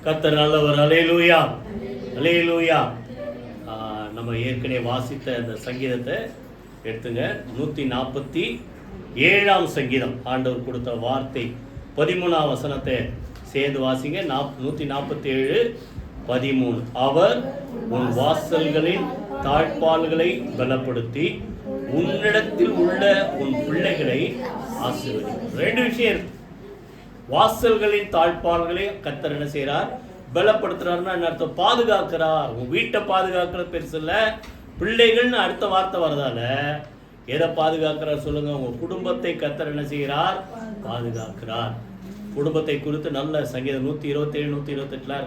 கர்த்தர் நல்லவர். அல்லேலூயா, அல்லேலூயா. நம்ம ஏற்கனவே வாசித்த அந்த சங்கீதத்தை எடுத்துங்க. 147ஆம் சங்கீதம், ஆண்டவர் கொடுத்த வார்த்தை 13ஆம் வசனத்தை சேர்ந்து வாசிங்க. 147:13. அவர் உன் வாசல்களின் தாழ்பால்களை பலப்படுத்தி உன்னிடத்தில் உள்ள உன் பிள்ளைகளை ஆசீர்வதி. ரெண்டு விஷயம் இருக்கு. வாசல்களின் தாழ்பால்களை கர்த்தர் என்ன செய்கிறார்? பலப்படுத்துறாருன்னா என்ன அர்த்தம்? பாதுகாக்கிறார். உன் வீட்டை பாதுகாக்கிற பெருசு இல்லை, பிள்ளைகள்னு அடுத்த வார்த்தை வரதால எதை பாதுகாக்கிறார் சொல்லுங்க? உங்க குடும்பத்தை கர்த்தர் என்ன செய்கிறார்? பாதுகாக்கிறார். குடும்பத்தை குறித்து நல்ல சங்கீதம் 127, 128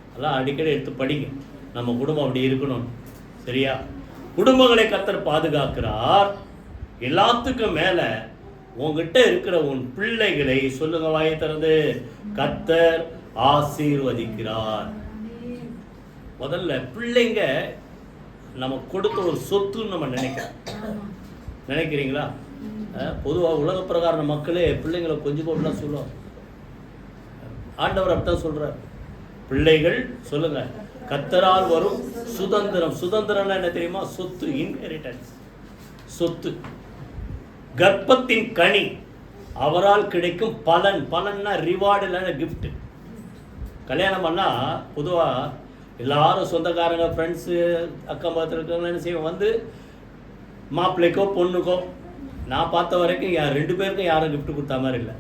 அதெல்லாம் அடிக்கடி எடுத்து படிங்க. நம்ம குடும்பம் அப்படி இருக்கணும், சரியா? குடும்பங்களை கர்த்தர் பாதுகாக்கிறார். எல்லாத்துக்கும் மேல உங்ககிட்ட இருக்கிற உன் பிள்ளைகளை சொல்லுங்க, வாயை திறந்து, கர்த்தர் ஆசீர்வதிக்கிறார். முதல்ல பிள்ளைங்க நம்ம கொடுத்த ஒரு சொத்துன்னு நம்ம நினைக்கிறீங்களா? பொதுவாக உலக பிரகார மக்களே பிள்ளைங்களை கொஞ்சம் போட்டுலாம் சொல்லுவோம். ஆண்டவர் அப்படித்தான் சொல்றார். பிள்ளைகள் சொல்லுங்க கர்த்தரால் வரும் சுதந்திரம். சுதந்திரம்னா என்ன தெரியுமா? சொத்து, இன்ஹெரிட்டன்ஸ், சொத்து. கர்ப்பத்தின் கனி, அவரால் கிடைக்கும் பலன். பலன்னா ரிவார்டு இல்லைன்னா கிஃப்ட். கல்யாணம் பண்ணால் பொதுவாக எல்லாரும் சொந்தக்காரங்க, ஃப்ரெண்ட்ஸு, அக்கம் பக்கத்தில் இருக்கிறவங்க என்ன செய்வோம்? வந்து மாப்பிள்ளைக்கோ பொண்ணுக்கோ நான் பார்த்த வரைக்கும் ரெண்டு பேருக்கும் யாரும் கிஃப்ட் கொடுத்தா மாதிரி இல்லை.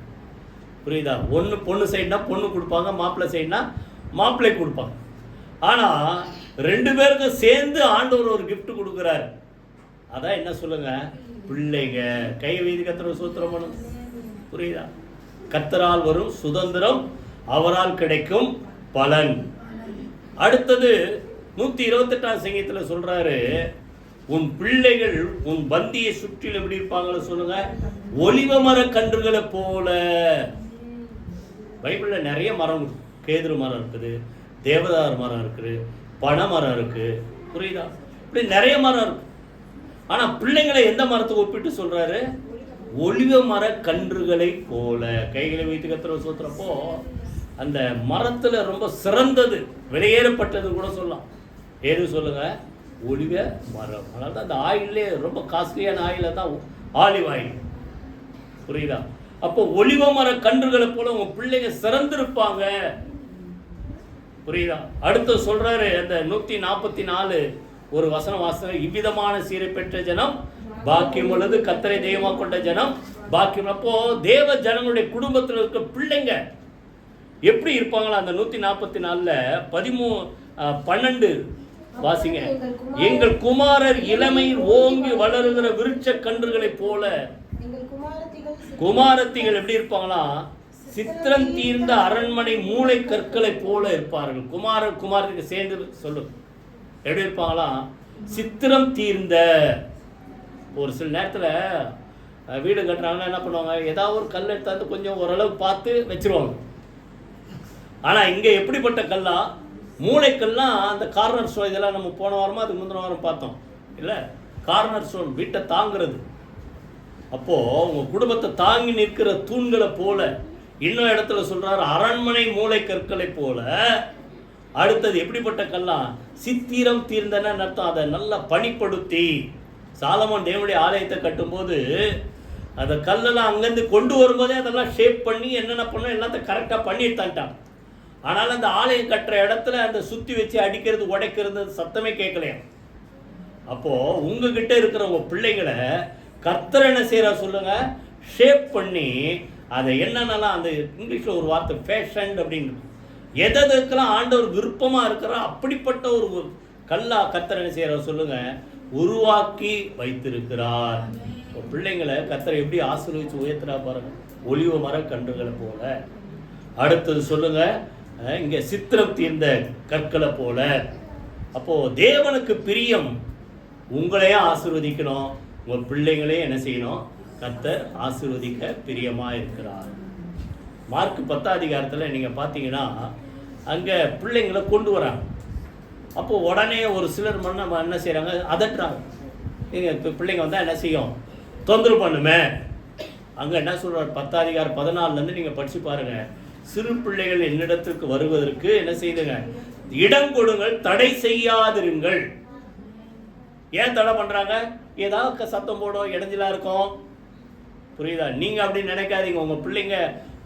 புரியுதா? ஒன்று பொண்ணு சைடுனா பொண்ணு கொடுப்பாங்க, மாப்பிள்ளை சைடுனா மாப்பிள்ளை கொடுப்பாங்க. ஆனால் ரெண்டு பேருக்கும் சேர்ந்து ஆண்டவர் ஒரு கிஃப்ட் கொடுக்குறாரு. அதான் என்ன சொல்லுங்க? பிள்ளைங்க. கை வைத்து கர்த்தரை ஸ்தோத்திரம் பண்ணும். புரியுதா? கர்த்தரால் வரும் சுதந்திரம், அவரால் கிடைக்கும் பலன். அடுத்தது 128ஆம் சங்கீதத்தில் சொல்றாரு, உன் பிள்ளைகள் உன் பந்தியை சுற்றிலும் எப்படி இருப்பாங்கன்னு சொல்லுங்க? ஒலிவ மர கன்றுகளை போல. பைபிள்ல நிறைய மரம், கேதுரு மரம் இருக்குது, தேவதார் மரம் இருக்குது, பனை மரம் இருக்கு. புரியுதா? இப்படி நிறைய மரம் இருக்கு. ஆனா பிள்ளைங்களை எந்த மரத்துக்கு ஒப்பிட்டு சொல்றாரு? ஒலிவ மர கன்றுகளை போல. கைகளை வைத்து கர்த்தரை ஸ்தோத்திரப்போ அந்த மரத்துல ரொம்ப சிறந்தது, வெளியேறப்பட்டது கூட சொல்லலாம். ஏது சொல்லுங்க? ஒலிவ மரம். அதனால தான் அந்த ஆயிலே ரொம்ப காஸ்ட்லியான ஆயில தான் ஆலிவ் ஆயில். புரியுதா? அப்போ ஒலிவ மர கன்றுகளை போல உங்க பிள்ளைங்க சிறந்திருப்பாங்க. புரியுதா? அடுத்து சொல்றாரு அந்த 144 ஒரு வசனம் வாசனை, இவ்விதமான சீரை பெற்ற ஜனம் பாக்கியம் உள்ளது, கர்த்தரை தெய்வமா கொண்ட ஜனம் பாக்கியம். அப்போ தேவ ஜனங்களுடைய குடும்பத்தில் இருக்க பிள்ளைங்க எப்படி இருப்பாங்களா? அந்த 144 12 வாசிங்க. எங்கள் குமாரர் இளமையில் ஓங்கி வளருகிற விருட்ச கன்றுகளை போல. குமாரத்திகள் எப்படி இருப்பாங்களா? சித்திரம் தீர்ந்த அரண்மனை மூளை கற்களை போல இருப்பார்கள். குமாரர் குமாரத்துக்கு சேர்ந்து சொல்லு, எப்படி இருப்பாங்களா? சித்திரம் தீர்ந்த. ஒரு சில நேரத்தில் வீடு கட்டுறாங்கன்னா என்ன பண்ணுவாங்க? ஏதாவது ஒரு கல் எடுத்தாந்து கொஞ்சம் ஓரளவு பார்த்து வச்சிருவாங்க. ஆனால் இங்கே எப்படிப்பட்ட கல்லா? மூளைக்கல்லாம். அந்த கார்னர் ஸ்டோன், இதெல்லாம் நம்ம போன வாரமா அதுக்கு முந்தின வாரம் பார்த்தோம் இல்லை? கார்னர் ஸ்டோன் வீட்டை தாங்கிறது. அப்போ உங்க குடும்பத்தை தாங்கி நிற்கிற தூண்களை போல. இன்னொரு இடத்துல சொல்றாரு அரண்மனை மூளை கற்களை போல. அடுத்தது எப்படிப்பட்ட கல்லா? சித்திரம் தீர்ந்தன அர்த்தம். அதை நல்லா பணிப்படுத்தி சாலமோன் தேவனுடைய ஆலயத்தை கட்டும்போது அந்த கல்லெல்லாம் அங்கேருந்து கொண்டு வரும்போதே அதெல்லாம் ஷேப் பண்ணி என்னென்ன பண்ணோம் எல்லாத்தையும் கரெக்டாக பண்ணிட்டு தான்ட்டான். ஆனால் அந்த ஆலயம் கட்டுற இடத்துல அந்த சுற்றி வச்சு அடிக்கிறது, உடைக்கிறது சத்தமே கேட்கலையா? அப்போது உங்ககிட்ட இருக்கிற உங்கள் பிள்ளைங்களை கர்த்தர் என்ன செய்கிறா சொல்லுங்க? ஷேப் பண்ணி அதை என்னென்னலாம், அந்த இங்கிலீஷில் ஒரு வார்த்தை ஃபேஷன் அப்படின்னு, எதுக்கெல்லாம் ஆண்டவர் விருப்பமாக இருக்கிறா அப்படிப்பட்ட ஒரு கல்லா கர்த்தர் என்ன செய்கிறா சொல்லுங்க? உருவாக்கி வைத்திருக்கிறார். பிள்ளைங்களை கர்த்தரை எப்படி ஆசீர்வதிச்சு உயர்த்துறா பாருங்க, ஒலிவ மர கன்றுகளை போல. அடுத்தது சொல்லுங்க, இங்கே சித்திரம் தீர்ந்த கற்களை போல. அப்போ தேவனுக்கு பிரியம் உங்களையும் ஆசீர்வதிக்கணும், உங்கள் பிள்ளைங்களையும் என்ன செய்யணும்? கர்த்தர் ஆசீர்வதிக்க பிரியமா இருக்கிறார். மார்க் 10ஆம் அதிகாரத்தில் நீங்கள் பார்த்தீங்கன்னா அங்கே பிள்ளைங்களை கொண்டு வராங்க. அப்போ உடனே ஒரு சிலர் என்ன செய்கிறாங்க? அதட்டுறாங்க. எங்கள் பிள்ளைங்க வந்தால் என்ன செய்யும்? தொந்தரவு பண்ணுமே. அங்கே என்ன சொல்கிறார்? 10ஆம் அதிகாரம் 14 நீங்கள் படித்து பாருங்கள். சிறு பிள்ளைகள் என்னிடத்திற்கு வருவதற்கு என்ன செய்துங்க, இடம் கொடுங்கள், தடை செய்யாதிருங்கள். ஏன் தடை பண்றாங்க? ஏதாவது சத்தம் போடும், இடைஞ்சலா இருக்கும். புரியுதா? நீங்க அப்படி நினைக்காதீங்க. உங்க பிள்ளைங்க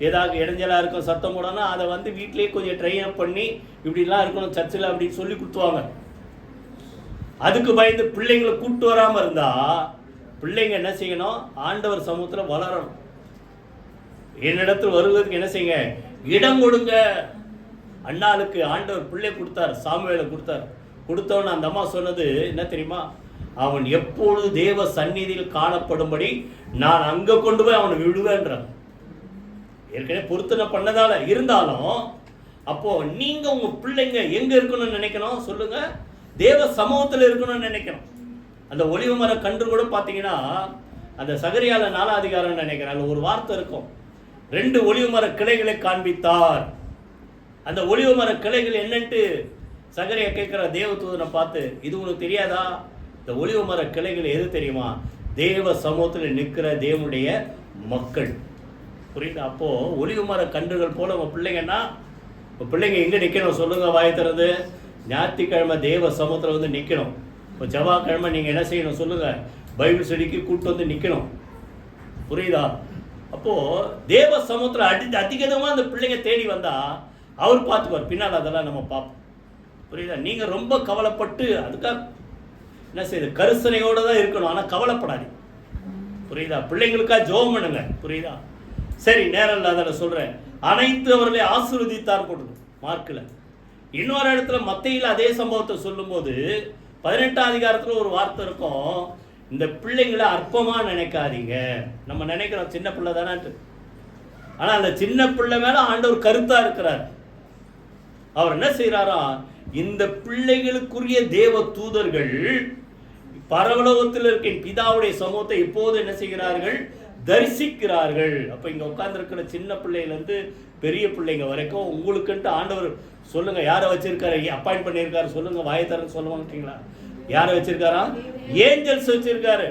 ஏதாவது இடைஞ்சலா இருக்கும், சத்தம் போடனா அதை வந்து வீட்லயே கொஞ்சம் ட்ரெயின் அப் பண்ணி இப்படிலாம் இருக்கணும் சர்ச்சில் அப்படின்னு சொல்லி கொடுத்துவாங்க. அதுக்கு பயந்து பிள்ளைங்களை கூப்பிட்டு வராம இருந்தா பிள்ளைங்க என்ன செய்யணும்? ஆண்டவர் சமூகத்தில் வளரணும். என்னிடத்தில் வருவதற்கு என்ன செய்யுங்க, இடம் கொடுங்க. அண்ணாளுக்கு ஆண்டவர் பிள்ளை கொடுத்தார், சாமுவேலை கொடுத்தார். கொடுத்தவன அந்த அம்மா சொன்னது என்ன தெரியுமா? அவன் எப்பொழுது தேவ சந்நிதியில் காணப்படும்படி நான் அங்க கொண்டு போய் அவனை விடுவேன்றான். ஏற்கனவே பொருத்தனை பண்ணதால இருந்தாலும் அப்போ நீங்க உங்க பிள்ளைங்க எங்க இருக்கணும்னு நினைக்கணும் சொல்லுங்க? தேவ சமூகத்தில் இருக்கணும்னு நினைக்கணும். அந்த ஒலிவ மர கன்று கூட பார்த்தீங்கன்னா அந்த சகரியால 4ஆம் அதிகாரம் நினைக்கிறேன், அதில் ஒரு வார்த்தை இருக்கும், 2 ஒலிவ மர கிளைகளை காண்பித்தார். அந்த ஒலிவ மர கிளைகள் என்னன்ட்டு சகரியா கேட்கிற தேவதூதனை பார்த்து, இது உனக்கு தெரியாதா? இந்த ஒலிவ மர கிளைகள் எது தெரியுமா? தேவ சமூகத்தில் நிற்கிற தேவனுடைய மக்கள். புரியுது? அப்போ ஒலிவ மர கன்றுகள் போல உங்க பிள்ளைங்கன்னா, உங்க பிள்ளைங்க எங்க நிற்கணும் சொல்லுங்க? வாய திறந்து. ஞாயிற்றுக்கிழமை தேவ சமூகத்தில் வந்து நிற்கணும். இப்போ செவ்வாய்க்கிழமை நீங்கள் என்ன செய்யணும் சொல்லுங்க? பைபிள் ஸ்டடிக்கு கூப்பிட்டு வந்து நிற்கணும். புரியுதா? அப்போது தேவ சமூகத்தில் அதிகமாக அந்த பிள்ளைங்க தேடி வந்தால் அவர் பார்த்துக்குவார். பின்னால் அதெல்லாம் நம்ம பார்ப்போம். புரியுதா? நீங்கள் ரொம்ப கவலைப்பட்டு அதுக்காக என்ன செய்யுது, கரிசனையோடு தான் இருக்கணும். ஆனால் கவலைப்படாது. புரியுதா? பிள்ளைங்களுக்காக ஜெபம் பண்ணுங்க. புரியுதா? சரி, நேரம் இல்லாத சொல்கிறேன். அனைத்து அவர்களை ஆசீர்வதித்தார் போடுது மார்க்கில். இன்னொரு இடத்துல மத்தையில் அதே சம்பவத்தை சொல்லும்போது 18ஆம் அதிகாரத்தில் ஒரு வார்த்தை இருக்கும், இந்த பிள்ளைங்களை அற்பமாக நினைக்காதீங்க. நம்ம நினைக்கிறோம் சின்ன பிள்ளை தானே, ஆனால் அந்த சின்ன பிள்ளை மேலே ஆண்டவர் கருத்தாக இருக்கிறார். அவர் என்ன செய்கிறாரா, இந்த பிள்ளைகளுக்குரிய தேவ தூதர்கள் பரலோகத்தில் இருக்க பிதாவுடைய சமூகத்தை இப்போது என்ன செய்கிறார்கள், தரிசிக்கிறார்கள். அப்போ இங்கே உட்கார்ந்துருக்கிற சின்ன பிள்ளையிலேருந்து பெரிய பிள்ளைங்க வரைக்கும் உங்களுக்குன்ட்டு ஆண்டவர் சொல்லுங்க யாரை வச்சிருக்காரு, அப்பாயிண்ட் பண்ணியிருக்காரு சொல்லுங்க? வாயத்தரன்னு சொல்ல மாட்டீங்களா? யாரை வச்சிருக்காரா? ஏஞ்சல்ஸ் வச்சிருக்காரு.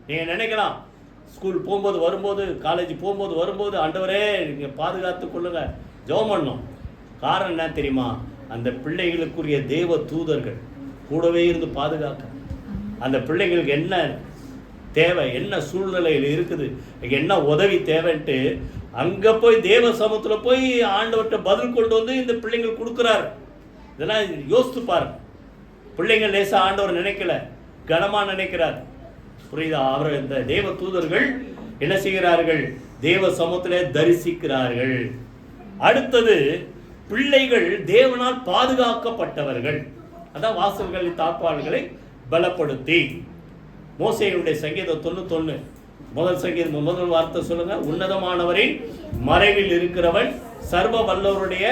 நீங்க நினைக்கலாம் ஸ்கூல் போகும்போது வரும்போது, காலேஜ் போகும்போது வரும்போது, ஆண்டவரே நீங்க பாதுகாத்து கொள்ளுங்க, ஜெபம் பண்ணணும். காரணம் என்ன தெரியுமா? அந்த பிள்ளைகளுக்குரிய தேவ தூதர்கள் கூடவே இருந்து பாதுகாக்க. அந்த பிள்ளைங்களுக்கு என்ன தேவை, என்ன சூழ்நிலையில் இருக்குது, என்ன உதவி தேவைன்ட்டு அங்கே போய் தேவ சமூகத்தில் போய் ஆண்டவர்கிட்ட பதில் கொண்டு வந்து இந்த பிள்ளைங்கள் கொடுக்குறாரு. இதெல்லாம் யோசித்து பாரு. பிள்ளைங்கள் லேசாக ஆண்டவர் நினைக்கல, கனமாக நினைக்கிறார். புரியுதா? அவர் இந்த தேவ தூதர்கள் என்ன செய்கிறார்கள், தேவ சமூகத்திலே தரிசிக்கிறார்கள். அடுத்தது பிள்ளைகள் தேவனால் பாதுகாக்கப்பட்டவர்கள். அதான் வாசல்களின் தாப்பாள்களை பலப்படுத்தி. மோசேயுடைய சங்கீதம் 91 முதல் சங்கீதம் முதல் வார்த்தை சொல்லுங்க, உன்னதமானவரின் மறைவில் இருக்கிறவன் சர்வ வல்லவருடைய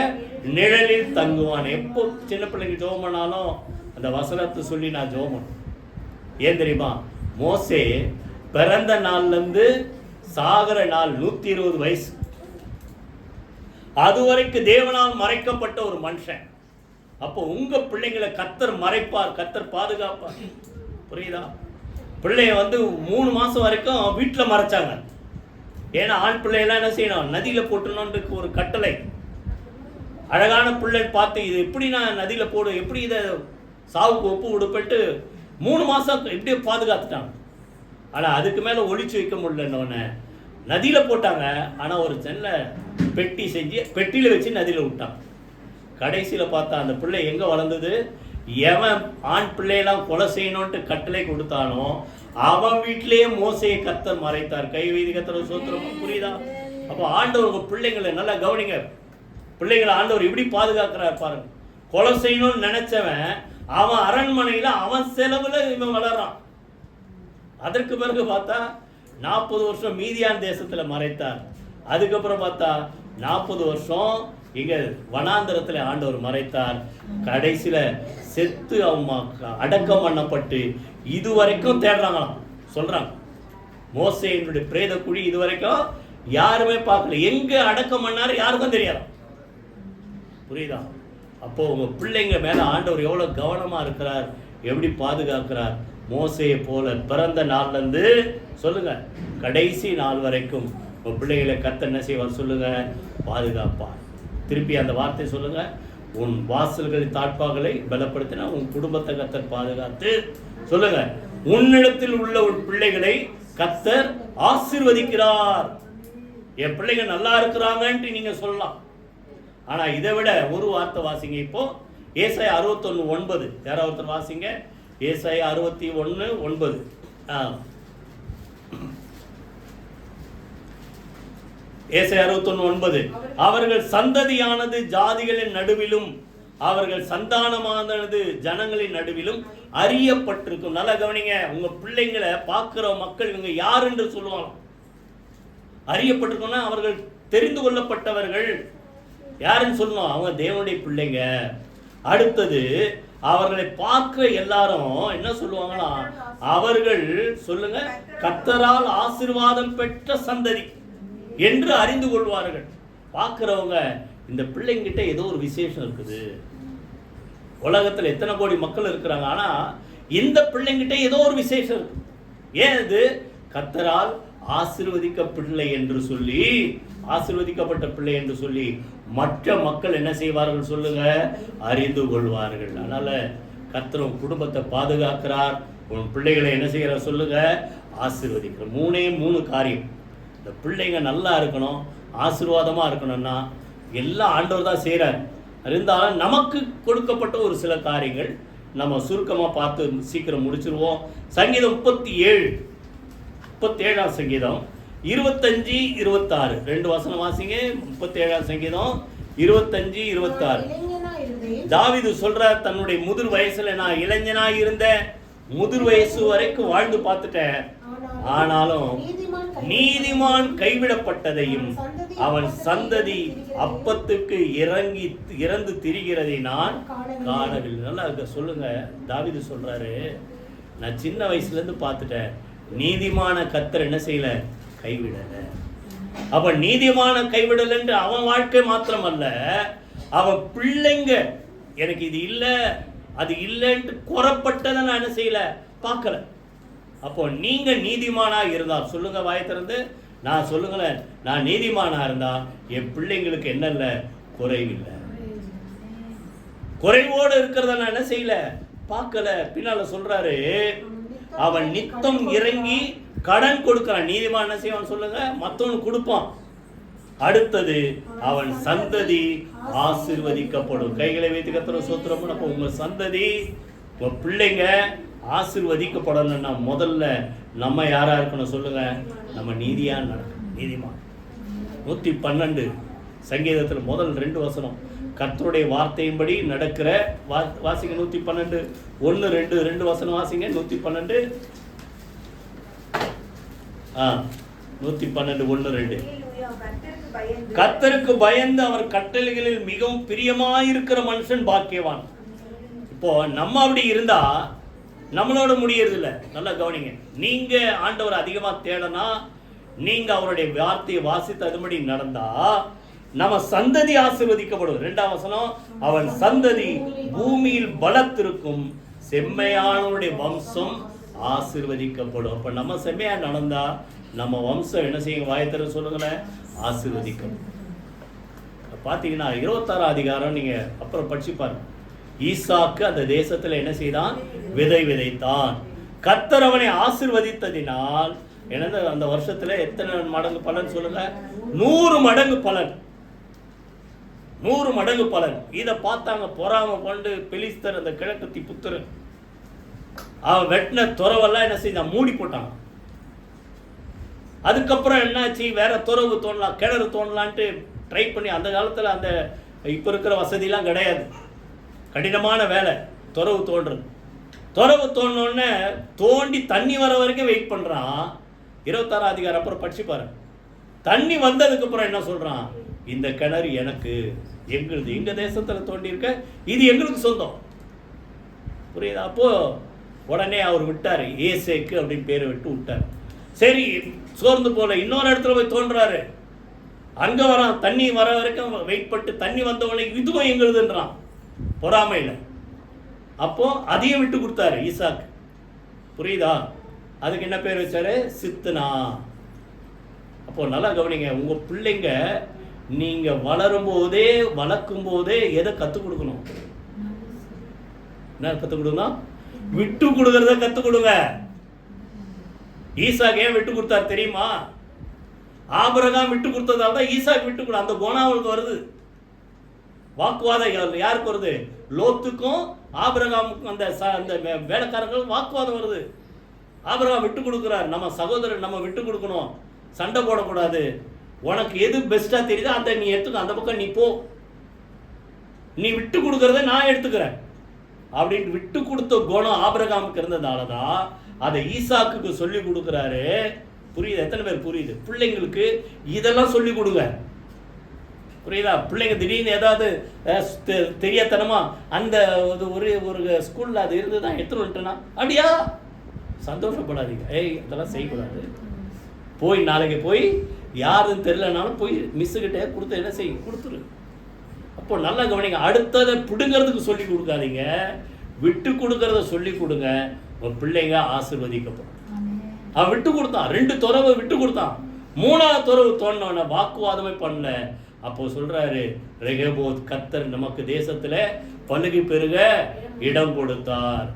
நிழலில் தங்குவான். எப்போ சின்ன பிள்ளைங்க ஜெபம் பண்ணாலும் அந்த வசனத்தை சொல்லி நான் ஜெபம் பண்ணேன். ஏன் தெரியுமா? மோசே பிறந்த நாள்லேருந்து சாகர நாள் 120 வயசு, அதுவரைக்கும் தேவனால் மறைக்கப்பட்ட ஒரு மனுஷன். அப்போ உங்க பிள்ளைங்களை கர்த்தர் மறைப்பார், கர்த்தர் பாதுகாப்பார். புரியுதா? பிள்ளைய வந்து 3 மாதம் வரைக்கும் வீட்டில் மறைச்சாங்க. ஏன்னா ஆண் பிள்ளையெல்லாம் என்ன செய்யணும், நதியில் போட்டணும்னு ஒரு கட்டளை. அழகான பிள்ளை பார்த்து இது எப்படி நான் நதியில் போடு, எப்படி இதை சாவுக்கு ஒப்பு கொடுப்பட்டு 3 மாதம் எப்படியோ பாதுகாத்துட்டாங்க. ஆனால் அதுக்கு மேலே ஒழிச்சு வைக்க முடியலன்னொன்னே நதியில் போட்டாங்க. ஆனால் ஒரு சின்ன பெட்டி செஞ்சு பெட்டியில் வச்சு நதியில் விட்டாங்க. கடைசியில் பார்த்தா அந்த பிள்ளை எங்கே வளர்ந்தது, எவன் ஆண் பிள்ளையெல்லாம் கொலை செய்யணும்ட்டு கட்டளை கொடுத்தானோ அவன் வீட்டிலேயே மோசையை கர்த்தர் மறைத்தார். கை வைதி கர்த்தர் சோத்திரம். புரியுதா? அப்போ ஆண்டவர் உங்க பிள்ளைங்களை நல்லா கவனிங்க. பிள்ளைங்களை ஆண்டவர் எப்படி பாதுகாக்கிறார் பாருங்க. கொலை செய்யணும்னு நினைச்சவன் அவன் அரண்மனையில் அவன் செலவுல இவன் வளர்றான். அதற்கு பிறகு பார்த்தா 40 வருஷம் மீதியான் தேசத்துல மறைத்தார். அதுக்கப்புறம் பார்த்தா 40 வருஷம் இங்க வனாந்தரத்தில் ஆண்டவர் மறைத்தார். கடைசியில செத்து அவங்க அடக்கம் பண்ணப்பட்டு இதுவரைக்கும் தேடுறாங்களாம். சொல்றாங்க மோசேயினுடைய பிரேத குழி இதுவரைக்கும் யாருமே பார்க்கல. எங்க அடக்கம் பண்ணாரு யாருக்கும் தெரியாது. புரியுதா? அப்போ உங்க பிள்ளைங்க மேல ஆண்டவர் எவ்வளவு கவனமா இருக்கிறார், எப்படி பாதுகாக்கிறார். மோசேயை போல பிறந்த நாள்ல இருந்து சொல்லுங்க கடைசி நாள் வரைக்கும் உங்கள் பிள்ளைகளை கர்த்தர் என்ன செய்வார் சொல்லுங்க? பாதுகாப்பார். திருப்பி அந்த வார்த்தை சொல்லுங்க, உன் வாசல்களின் தாழ்பாகளை பலப்படுத்தினா உன் குடும்பத்தை கர்த்தர் பாதுகாத்து சொல்லுங்க, உன்னிடத்தில் உள்ள உன் பிள்ளைகளை கர்த்தர் ஆசீர்வதிக்கிறார். என் பிள்ளைங்க நல்லா இருக்கிறாங்கன்ட்டு நீங்க சொல்லலாம். ஆனா இதை விட ஒரு வார்த்தை வாசிங்க. இப்போ ஏசாயா 61:9 யாராவது ஒருத்தர் வாசிங்க. ஏசாயா 61:9. ஏசாயா 61:9. அவர்கள் சந்ததியானது ஜாதிகளின் நடுவிலும் அவர்கள் சந்தானமானது ஜனங்களின் நடுவிலும் அறியப்பட்டிருக்கும். நல்லா கவனிங்க. உங்க பிள்ளைங்களை பார்க்கிற மக்கள் இவங்க யார் என்று சொல்லுவாங்க. அறியப்பட்டிருக்கும்னா அவர்கள் தெரிந்து கொள்ளப்பட்டவர்கள் யாருன்னு சொல்லணும்? அவங்க தேவனுடைய பிள்ளைங்க. அடுத்தது அவர்களை பார்க்கிற எல்லாரும் என்ன சொல்லுவாங்கன்னா, அவர்கள் சொல்லுங்க கர்த்தரால் ஆசீர்வாதம் பெற்ற சந்ததி என்று அறிந்து கொள்வார்கள். பார்க்கிறவங்க இந்த பிள்ளைங்கிட்ட ஏதோ ஒரு விசேஷம் இருக்குது. உலகத்தில் எத்தனை கோடி மக்கள் இருக்கிறாங்க, ஆனா இந்த பிள்ளைங்கிட்ட ஏதோ ஒரு விசேஷம் இருக்கு. ஏன் இது? கர்த்தரால் ஆசீர்வதிக்கப்பட்ட பிள்ளை என்று சொல்லி, ஆசீர்வதிக்கப்பட்ட பிள்ளை என்று சொல்லி மற்ற மக்கள் என்ன செய்வார்கள் சொல்லுங்க? அறிந்து கொள்வார்கள். அதனால கர்த்தர் உன் குடும்பத்தை பாதுகாக்கிறார், உன் பிள்ளைகளை என்ன செய்கிறார் சொல்லுங்க? ஆசீர்வதிக்கிறார். 3 காரியம். இந்த பிள்ளைங்க நல்லா இருக்கணும், ஆசீர்வாதமா இருக்கணும்னா எல்லாம் ஆண்டவர் தான் செய்கிறார். இருந்தாலும் நமக்கு கொடுக்கப்பட்ட ஒரு சில காரியங்கள் நம்ம சுருக்கமாக பார்த்து சீக்கிரம் முடிச்சிருவோம். சங்கீதம் 37 சங்கீதம் 25, 26 2 வசனம் வாசிங்க. 37 சங்கீதம் 25, 26. தாவீது சொல்றார், தன்னுடைய முதிர் வயசுல நான் இளைஞனா இருந்தேன், முதிர் வயசு வரைக்கும் வாழ்ந்து பார்த்துட்டேன், ஆனாலும் நீதிமான் கைவிடப்பட்டதையும் அவன் சந்ததி அப்பத்துக்கு இறந்து திரிகிறதை நான் காணவில்லை. நல்லா சொல்லுங்க. தாவீது சொல்றாரு, நான் சின்ன வயசுல இருந்து பார்த்துட்டேன், நீதிமான கர்த்தர் என்ன செய்யல? கைவிடல. அப்ப நீதிமான கைவிடல் என்று அவன் வாழ்க்கை மாத்திரம் அல்ல, அவன் பிள்ளைங்க எனக்கு இது இல்லை அது இல்லைன்ட்டு குறப்பட்டதை நான் என்ன செய்யல? பார்க்கல. அப்போ நீங்க நீதிமானா இருந்தா சொல்லுங்க, வாயை திறந்து நான் சொல்லுங்களேன், நான் நீதிமானா இருந்தா என் பிள்ளைங்களுக்கு என்ன இல்லை? குறைவில்லை. குறைவோடு இருக்கிறத நான் என்ன செய்யல? பார்க்கல. பின்னால சொல்றாரு, அவன் நித்தம் இறங்கி கடன் கொடுக்கிறான். நீதிமான் என்ன செய்வான் சொல்லுங்க? மற்றவனுக்கு கொடுப்பான். அடுத்தது அவன் சந்ததி ஆசீர்வதிக்கப்படும். கைகளை வைத்து கர்த்தரை ஸ்தோத்திரம். அப்போ உங்க சந்ததி, உங்க பிள்ளைங்க ஆசீர்வதிக்கப்படணும்னா முதல்ல நம்ம யாரா இருக்கணும் சொல்லுங்க? நம்ம நீதியா நடக்கணும். நீதிமான். 112 சங்கீதத்தில் முதல் 2 வசனம் கர்த்தருடைய வார்த்தையின்படி நடக்கிற வாசிங்க. 112 1 2 2 வசனம் வாசிங்க. 112 112 1 2. கர்த்தருக்கு பயந்து அவர் கட்டளைகளில் மிகவும் பிரியமாயிருக்கிற மனுஷன் பாக்கியவான். இப்போ நம்ம அப்படி இருந்தா நம்மளோட முடியறது இல்லை. நல்லா கவனிங்க. நீங்க ஆண்டவர் அதிகமா தேடனா, நீங்க அவருடைய வார்த்தையை வாசித்து அதுபடி நடந்தா நம்ம சந்ததி ஆசீர்வதிக்கப்படும். 2ஆம் வசனம், அவன் சந்ததி பூமியில் பலத்திருக்கும், செம்மையானவருடைய வம்சம் ஆசீர்வதிக்கப்படும். அப்ப நம்ம செம்மையா நடந்தா நம்ம வம்சம் என்ன செய்யுங்க? வாயத்தர சொல்லுங்களேன், ஆசீர்வதிக்கும். பார்த்தீங்கன்னா 26ஆம் அதிகாரம் நீங்க அப்புறம் படிச்சு பாருங்க. ஈசாக்கு அந்த தேசத்துல என்ன செய்தான்? விதை விதைத்தான். கர்த்தர் அவனை ஆசீர்வதித்ததினால் என்னது? அந்த வருஷத்துல எத்தனை மடங்கு பலன் சொல்லுங்க? 100 மடங்கு பலன். 100 மடங்கு பலன். இதை பார்த்தாங்க பொறாம கொண்டு பெலிஸ்தர், அந்த கிழக்கு புத்தர், அவன் வெட்டின துறவெல்லாம் என்ன செய்தான்? மூடி போட்டான். அதுக்கப்புறம் என்னாச்சு? வேற துறவு தோணலாம், கிணறு தோணலான்ட்டு ட்ரை பண்ணி, அந்த காலத்தில் அந்த இப்போ இருக்கிற வசதியெல்லாம் கிடையாது, கடினமான வேலை துறவு தோன்றது. துறவு தோணுன்னே தோண்டி தண்ணி வர வரைக்கும் வெயிட் பண்ணுறான். 26ஆம் அதிகாரம் அப்புறம் படிச்சு பாரு. தண்ணி வந்ததுக்கப்புறம் என்ன சொல்கிறான்? இந்த கிணறு எனக்கு, எங்களுது, எங்கள் தேசத்தில் தோண்டி இருக்க, இது எங்களுக்கு சொந்தம். புரியுதா? அப்போது உடனே அவர் விட்டார், ஏசேக்கு அப்படின்னு பேரை விட்டு விட்டார். சரி, சோர்ந்து போல இன்னொரு இடத்துல போய் தோன்றாரு. அங்கே வரான், தண்ணி வர வரைக்கும் வெயிட் பண்ணிட்டு தண்ணி வந்தவொடனே இதுவும் எங்களுதுன்றான் பொறாமையில். அப்போ அதையும் விட்டு கொடுத்தாரு ஈசாக்கு. புரியுதா? அதுக்கு என்ன பேர் வச்சாரு? சித்தனா. அப்போ நல்லா கவனிங்க, உங்க பிள்ளைங்க நீங்க வளரும் போதே வளர்க்கும் போதே எதை கற்றுக் கொடுக்கணும்? என்ன கற்றுக் கொடுக்கணும்? விட்டு கொடுக்கறத கற்றுக் கொடுங்க. ஈசாக்கு ஏன் விட்டு கொடுத்தார் தெரியுமா? ஆபிரகாம் விட்டு கொடுத்ததால தான் ஈசாக்கு விட்டு கொடு. அந்த குணம் அவளுக்கு வருது. வாக்குவாதம் யாருக்கு வருது? லோத்துக்கும் ஆபிரகாமுக்கும் அந்த வேலைக்காரங்களும் வாக்குவாதம் வருது. ஆபிரகாம் விட்டு கொடுக்குறார். நம்ம சகோதரன் நம்ம விட்டு கொடுக்கணும், சண்டை போடக்கூடாது. உனக்கு எது பெஸ்டா தெரியுதோ அந்த நீ எடுத்துக்க, அந்த பக்கம் நீ போ, நீ விட்டு கொடுக்கறத நான் எடுத்துக்கிறேன் அப்படின்னு விட்டு கொடுத்த குணம் ஆபிரகாமுக்கு இருந்ததால தான் அதை ஈசாக்குக்கு சொல்லி கொடுக்குறாரு. புரியுது? எத்தனை பேர் புரியுது? பிள்ளைங்களுக்கு இதெல்லாம் சொல்லி கொடுங்க. புரியுதா? பிள்ளைங்க திடீர்னு ஏதாவது தெரியாதனமா அந்த ஒரு ஸ்கூல்ல அது இருந்து தான் எடுத்துட்டு வந்துட்டேன்னா அப்படியா சந்தோஷப்படாதீங்க. இதெல்லாம் செய்யக்கூடாது. போய் நாளைக்கு போய் யாருன்னு தெரியலனாலும் போய் மிஸ்ஸுக்கிட்டே கொடுத்து என்ன செய்ய கொடுத்துரு. அப்போ நல்லா கவனிங்க, அடுத்ததை பிடுங்கிறதுக்கு சொல்லி கொடுக்காதீங்க, விட்டு கொடுக்கறத சொல்லி கொடுங்க. உன் பிள்ளைங்க ஆசீர்வதிக்கப்படும். அவன் விட்டு கொடுத்தான், 2 துறவை விட்டு கொடுத்தான். 3ஆவது துறவு தோணுன வாக்குவாதமே பண்ணல. அப்போ சொல்றாரு, ரெகோபோத் கர்த்தர் நமக்கு தேசத்துல பலுகி பெருக இடம் கொடுத்தார்.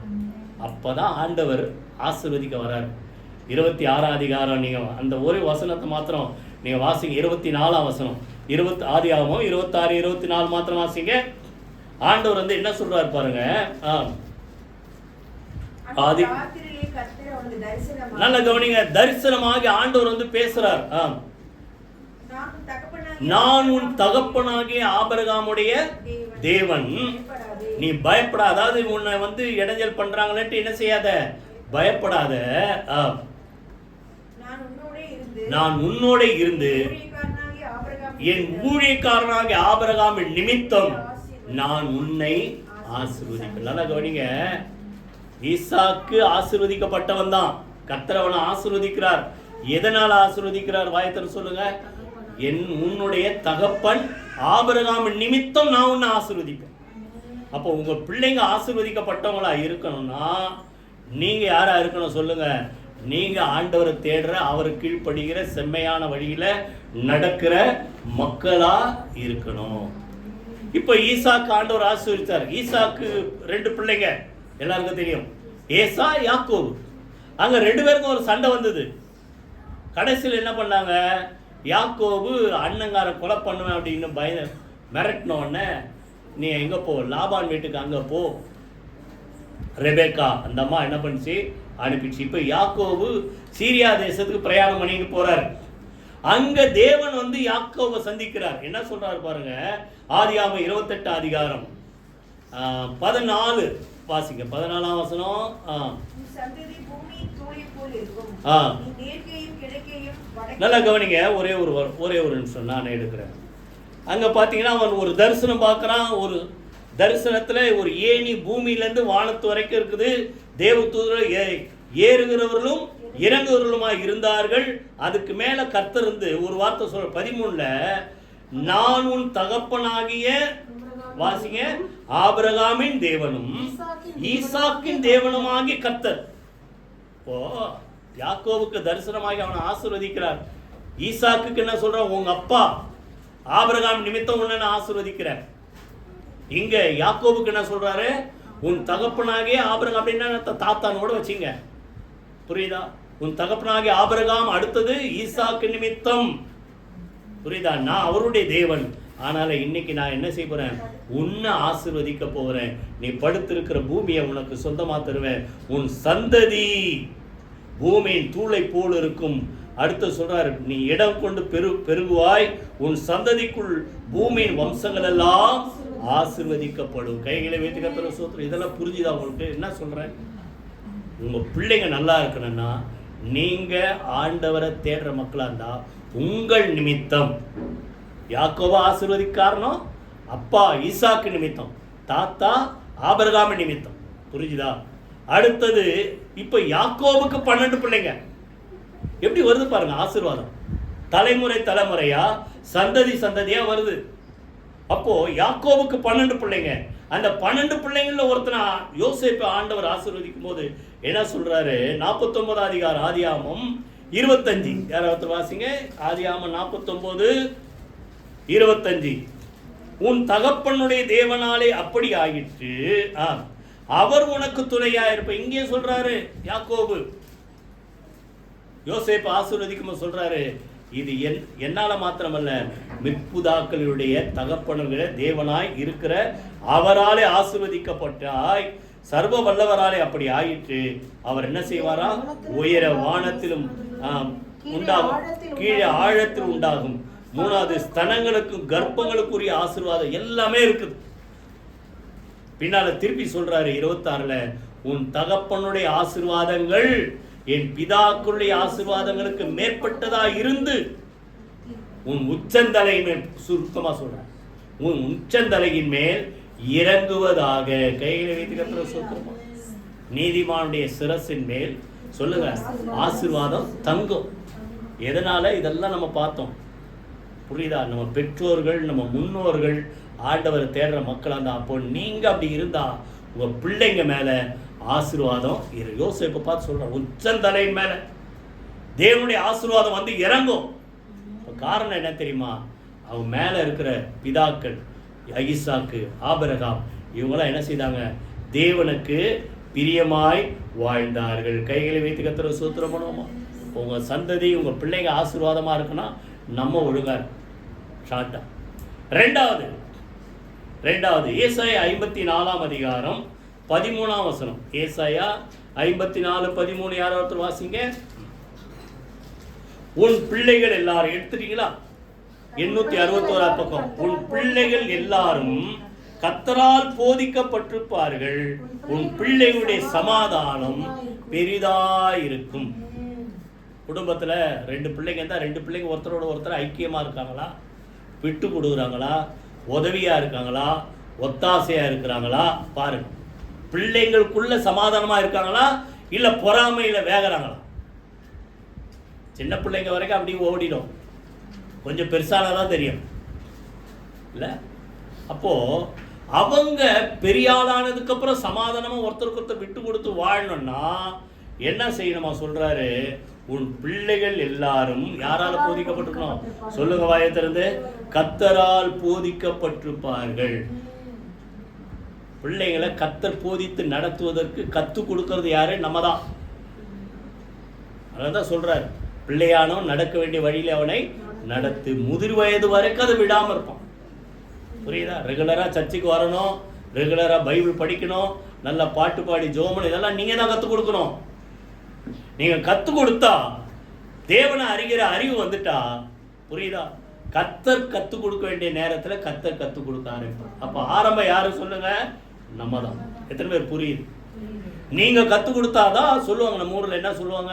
அப்பதான் ஆண்டவர் ஆசீர்வதிக்க வர்றாரு. 26ஆம் அதிகாரம் நீங்க அந்த ஒரு வசனத்தை மாத்திரம் நீங்க வாசிங்க. 24ஆம் வசனம், 20 ஆதியாகமம் 26 24 மாத்திரம் வாசிங்க. ஆண்டவர் வந்து என்ன சொல்றாரு பாருங்க. ஆதி நல்ல கவனிங்க, தரிசனமாகி ஆண்டவர் வந்து பேசுறார். நான் உன் தகப்பனாகிய ஆபிரகாமுடைய தேவன், நீ பயப்படாத. அதாவது உன்னை வந்து இடைஞ்சல் பண்றாங்களேன்ட்டு என்ன செய்யாத, பயப்படாத. நான் உன்னோட இருந்து என் ஊழியக்காரனாகிய ஆபிரகாமின் நிமித்தம் நான் உன்னை ஆசீர்வதிப்பேன். நல்லா கவனிங்க, ஈசாக்கு ஆசீர்வதிக்கப்பட்டவன் தான். கர்த்தர் அவனை ஆசீர்வதிக்கிறார். எதனால ஆசீர்வதிக்கிறார்? வாயத்தர் சொல்லுங்க. உன்னுடைய தகப்பன் ஆபிரகாமின் நிமித்தம் நான் உன்னை ஆசீர்வதிப்பேன். அப்போ உங்க பிள்ளைங்க ஆசீர்வதிக்கப்பட்டவங்களா இருக்கணும்னா நீங்க யாரா இருக்கணும் சொல்லுங்க? நீங்க ஆண்டவரை தேடுற, அவருக்கு கீழ்ப்படுகிற, செம்மையான வழியில நடக்கிற மக்களா இருக்கணும். இப்ப ஈசாக்கு ஆண்டவர் ஆசீர்வதித்தார். ஈசாக்கு 2 பிள்ளைங்க, எல்லாருக்கும் தெரியும், ஏசா யாக்கோபு. அங்க 2 பேருக்கும் ஒரு சண்டை வந்தது. கடைசியில் என்ன பண்ணாங்க? யாக்கோபு அண்ணங்கார கொலை பண்ணுவேன் அப்படின்னு மிரட்டினோடனே, நீ எங்க போ, லாபான் வீட்டுக்கு அங்க போ. ரெபேக்கா அந்த அம்மா என்ன பண்ணுச்சு? அனுப்பிச்சு. இப்ப யாக்கோபு சீரியா தேசத்துக்கு பிரயாணம் பண்ணிட்டு போறாரு. அங்க தேவன் வந்து யாக்கோபை சந்திக்கிறார். என்ன சொல்றாரு பாருங்க. ஆதியாகமம் 28 அதிகாரம் 14 வாசிங்க. 14ஆம் வசனம். நல்லா கவனிங்க, ஒரே ஒரு நிமிஷம் நான் எடுக்கிறேன். அங்க பாத்தீங்கன்னா அவன் ஒரு தரிசனம் பார்க்கறான். ஒரு தரிசனத்துல ஒரு ஏணி பூமியிலிருந்து வானத்து வரைக்கும் இருக்குது. தேவதூதர்கள் ஏறுகிறவர்களும் இறங்குகிறவர்களுமாய் இருந்தார்கள். அதுக்கு மேல கர்த்தர் இருந்து ஒரு வார்த்தை சொல்ற 13ல, நான் உன் தகப்பனாகிய வாசிங்க ஆபிரகாமின் தேவனும் ஈசாக்கின் தேவனுமாகிய கர்த்தர். இப்போ யாக்கோவுக்கு தரிசனமாகி அவனை ஆசீர்வதிக்கிறார். ஈசாக்குக்கு என்ன சொல்ற? உங்க அப்பா ஆபிரகாம் நிமித்தம் உன்னை நான் ஆசீர்வதிக்கிறேன். இங்க யாக்கோவுக்கு என்ன சொல்றாரு? உன் தகப்பனாகிய ஆபிரகாம் அப்படின்னா தாத்தானோட வச்சிங்க. புரியுதா? உன் தகப்பனாகிய ஆபிரகாம், அடுத்தது ஈசாக்கு நிமித்தம். புரியுதா? நான் அவருடைய தேவன். ஆனால இன்னைக்கு நான் என்ன செய்ய போறேன்? உன்னை ஆசீர்வதிக்க போறேன். நீ படுத்திருக்கிற பூமியை உனக்கு சொந்தமா தருவேன். உன் சந்ததி பூமியின் தூளை போல் இருக்கும். அடுத்து சொல்றாரு, நீ இடம் கொண்டு பெருகுவாய். உன் சந்ததிக்குள் பூமியின் வம்சங்கள் எல்லாம் ஆசீர்வதிக்கப்படும். கைகளை வைத்து கர்த்தரை ஸ்தோத்திரம். இதெல்லாம் புரிஞ்சுதா உங்களுக்கு? என்ன சொல்றேன்? உங்க பிள்ளைங்க நல்லா இருக்கணும்னா நீங்க ஆண்டவரை தேடுற மக்களா இருந்தா உங்கள் நிமித்தம் யாக்கோபா ஆசீர்வதிக்க காரணம் அப்பா ஈசாக்கு நிமித்தம், தாத்தா ஆபிரகாம் நிமித்தம். புரிஞ்சுதா? அடுத்தது இப்ப யாக்கோபுக்கு 12 பிள்ளைங்க. எப்படி வருது பாருங்க ஆசீர்வாதம். தலைமுறை தலைமுறையா, சந்ததி சந்ததியா வருது. அப்போ யாக்கோபுக்கு 12 பிள்ளைங்க. அந்த 12 பிள்ளைங்கள்ல ஒருத்தனா யோசேப்பை ஆண்டவர் ஆசீர்வதிக்கும் போது என்ன சொல்றாரு? 49 அதிகாரம் ஆதியாகமம் 25 யாராவது வாசிங்க. ஆதியாகமம் 49:25. உன் தகப்பனுடைய தேவனாலே அப்படி ஆயிற்று, அவர் உனக்கு துணையா இருப்ப. இங்கே சொல்றாரு யாக்கோபு யோசேப்பு ஆசீர்வதிக்கும் சொல்றாரு, இது என்னால மாத்திரமல்ல, மிற்புதாக்களுடைய தகப்பனுடைய தேவனாய் இருக்கிற அவராலே ஆசீர்வதிக்கப்பட்டாய், சர்வ வல்லவராலே அப்படி ஆயிற்று. அவர் என்ன செய்வாரா? உயர வானத்திலும் உண்டாகும், கீழே ஆழத்தில் உண்டாகும். மூணாவது, ஸ்தனங்களுக்கும் கர்ப்பங்களுக்குரிய ஆசீர்வாதம் எல்லாமே இருக்குது. பின்னால திருப்பி சொல்றாரு 26ல, உன் தகப்பனுடைய ஆசீர்வாதங்கள் என் பிதாக்களுடைய ஆசீர்வாதங்களுக்கு மேற்பட்டதா இருந்து உன் உச்சந்தலையின் மேல், சுருக்கமா சொல்ற, உன் உச்சந்தலையின் மேல் இறங்குவதாக. கைகளை வைத்து கர்த்தரை சொல்லுமா, நீதிமானுடைய சிரசின் மேல் சொல்லுங்க ஆசீர்வாதம் தங்கும். எதனால இதெல்லாம் நம்ம பார்த்தோம், புரியுதா? நம்ம பெற்றோர்கள், நம்ம முன்னோர்கள் ஆண்டவரை தேடுற மக்கள் அந்த. அப்போ நீங்க அப்படி இருந்தா உங்க பிள்ளைங்க மேல ஆசீர்வாதம் இரு. யோசேப்பை பார்த்து சொல்றான், உச்சந்தலையின் மேல தேவனுடைய ஆசீர்வாதம் வந்து இறங்கும். காரணம் என்ன தெரியுமா? அவங்க மேல இருக்கிற பிதாக்கள் ஈசாக்கு, ஆபிரகாம், இவங்களாம் என்ன செய்தாங்க? தேவனுக்கு பிரியமாய் வாழ்ந்தார்கள். கைகளை வைத்து கர்த்தரை ஸ்தோத்திரம் பண்ணுவோமா? உங்க சந்ததி, உங்க பிள்ளைங்க ஆசீர்வாதமா இருக்குன்னா நம்ம ஒழுங்கா ஷார்ட்டா. ரெண்டாவது ஏசாயா 54:13. ஏசாயா 54:13 யாராவது வாசிங்க. உன் பிள்ளைகள் எல்லாரும் எடுத்துட்டீங்களா? 861 பக்கம். உன் பிள்ளைகள் எல்லாரும் கர்த்தரால் போதிக்கப்பட்டிருப்பார்கள், உன் பிள்ளைகளுடைய சமாதானம் பெரிதாயிருக்கும். குடும்பத்தில் 2 பிள்ளைங்க இருந்தால் 2 பிள்ளைங்க ஒருத்தரோட ஒருத்தர் ஐக்கியமாக இருக்காங்களா, விட்டு கொடுக்குறாங்களா, உதவியாக இருக்காங்களா, ஒத்தாசையாக இருக்கிறாங்களா பாருங்க. பிள்ளைங்களுக்குள்ள சமாதானமாக இருக்காங்களா, இல்லை பொறாமையில் வேகிறாங்களா? சின்ன பிள்ளைங்க வரைக்கும் அப்படி ஓடிடும், கொஞ்சம் பெருசானதான் தெரியும் இல்லை? அப்போது அவங்க பெரிய ஆளானதுக்கு அப்புறம் சமாதானமாக ஒருத்தருக்கு ஒருத்தர் விட்டு கொடுத்து வாழணும்னா என்ன செய்யணுமா? சொல்றாரு, உன் பிள்ளைகள் எல்லாரும் யாரால போதிக்கப்பட்டிருக்கணும்? சொல்லுங்க வாயத்திலிருந்து, கர்த்தரால் போதிக்கப்பட்டிருப்பார்கள். பிள்ளைகளை கர்த்தர் போதித்து நடத்துவதற்கு கத்து கொடுக்கறது யாரு? நம்ம தான். அதான் சொல்றாரு, பிள்ளையானோ நடக்க வேண்டிய வழியில அவனை நடத்து, முதிர் வயது வரைக்கும் அதை விடாம இருப்பான். புரியுதா? ரெகுலரா சர்ச்சுக்கு வரணும், ரெகுலரா பைபிள் படிக்கணும், நல்ல பாட்டு பாடி ஜோமன், இதெல்லாம் நீங்க தான் கத்துக் கொடுக்கணும். நீங்க கத்து கொடுத்தா தேவனை அறிகிற அறிவு வந்துட்டா, புரியுதா? கர்த்தர் கத்து கொடுக்க வேண்டிய நேரத்துல கர்த்தர் கத்து கொடுக்க ஆரம்பிப்பார். அப்ப ஆரம்பம் யாரு சொல்லுங்க? நம்ம தான். எத்தனை பேர் புரியுது? நீங்க கத்து கொடுத்தாதான் சொல்லுவாங்க. நம்ம ஊர்ல என்ன சொல்லுவாங்க?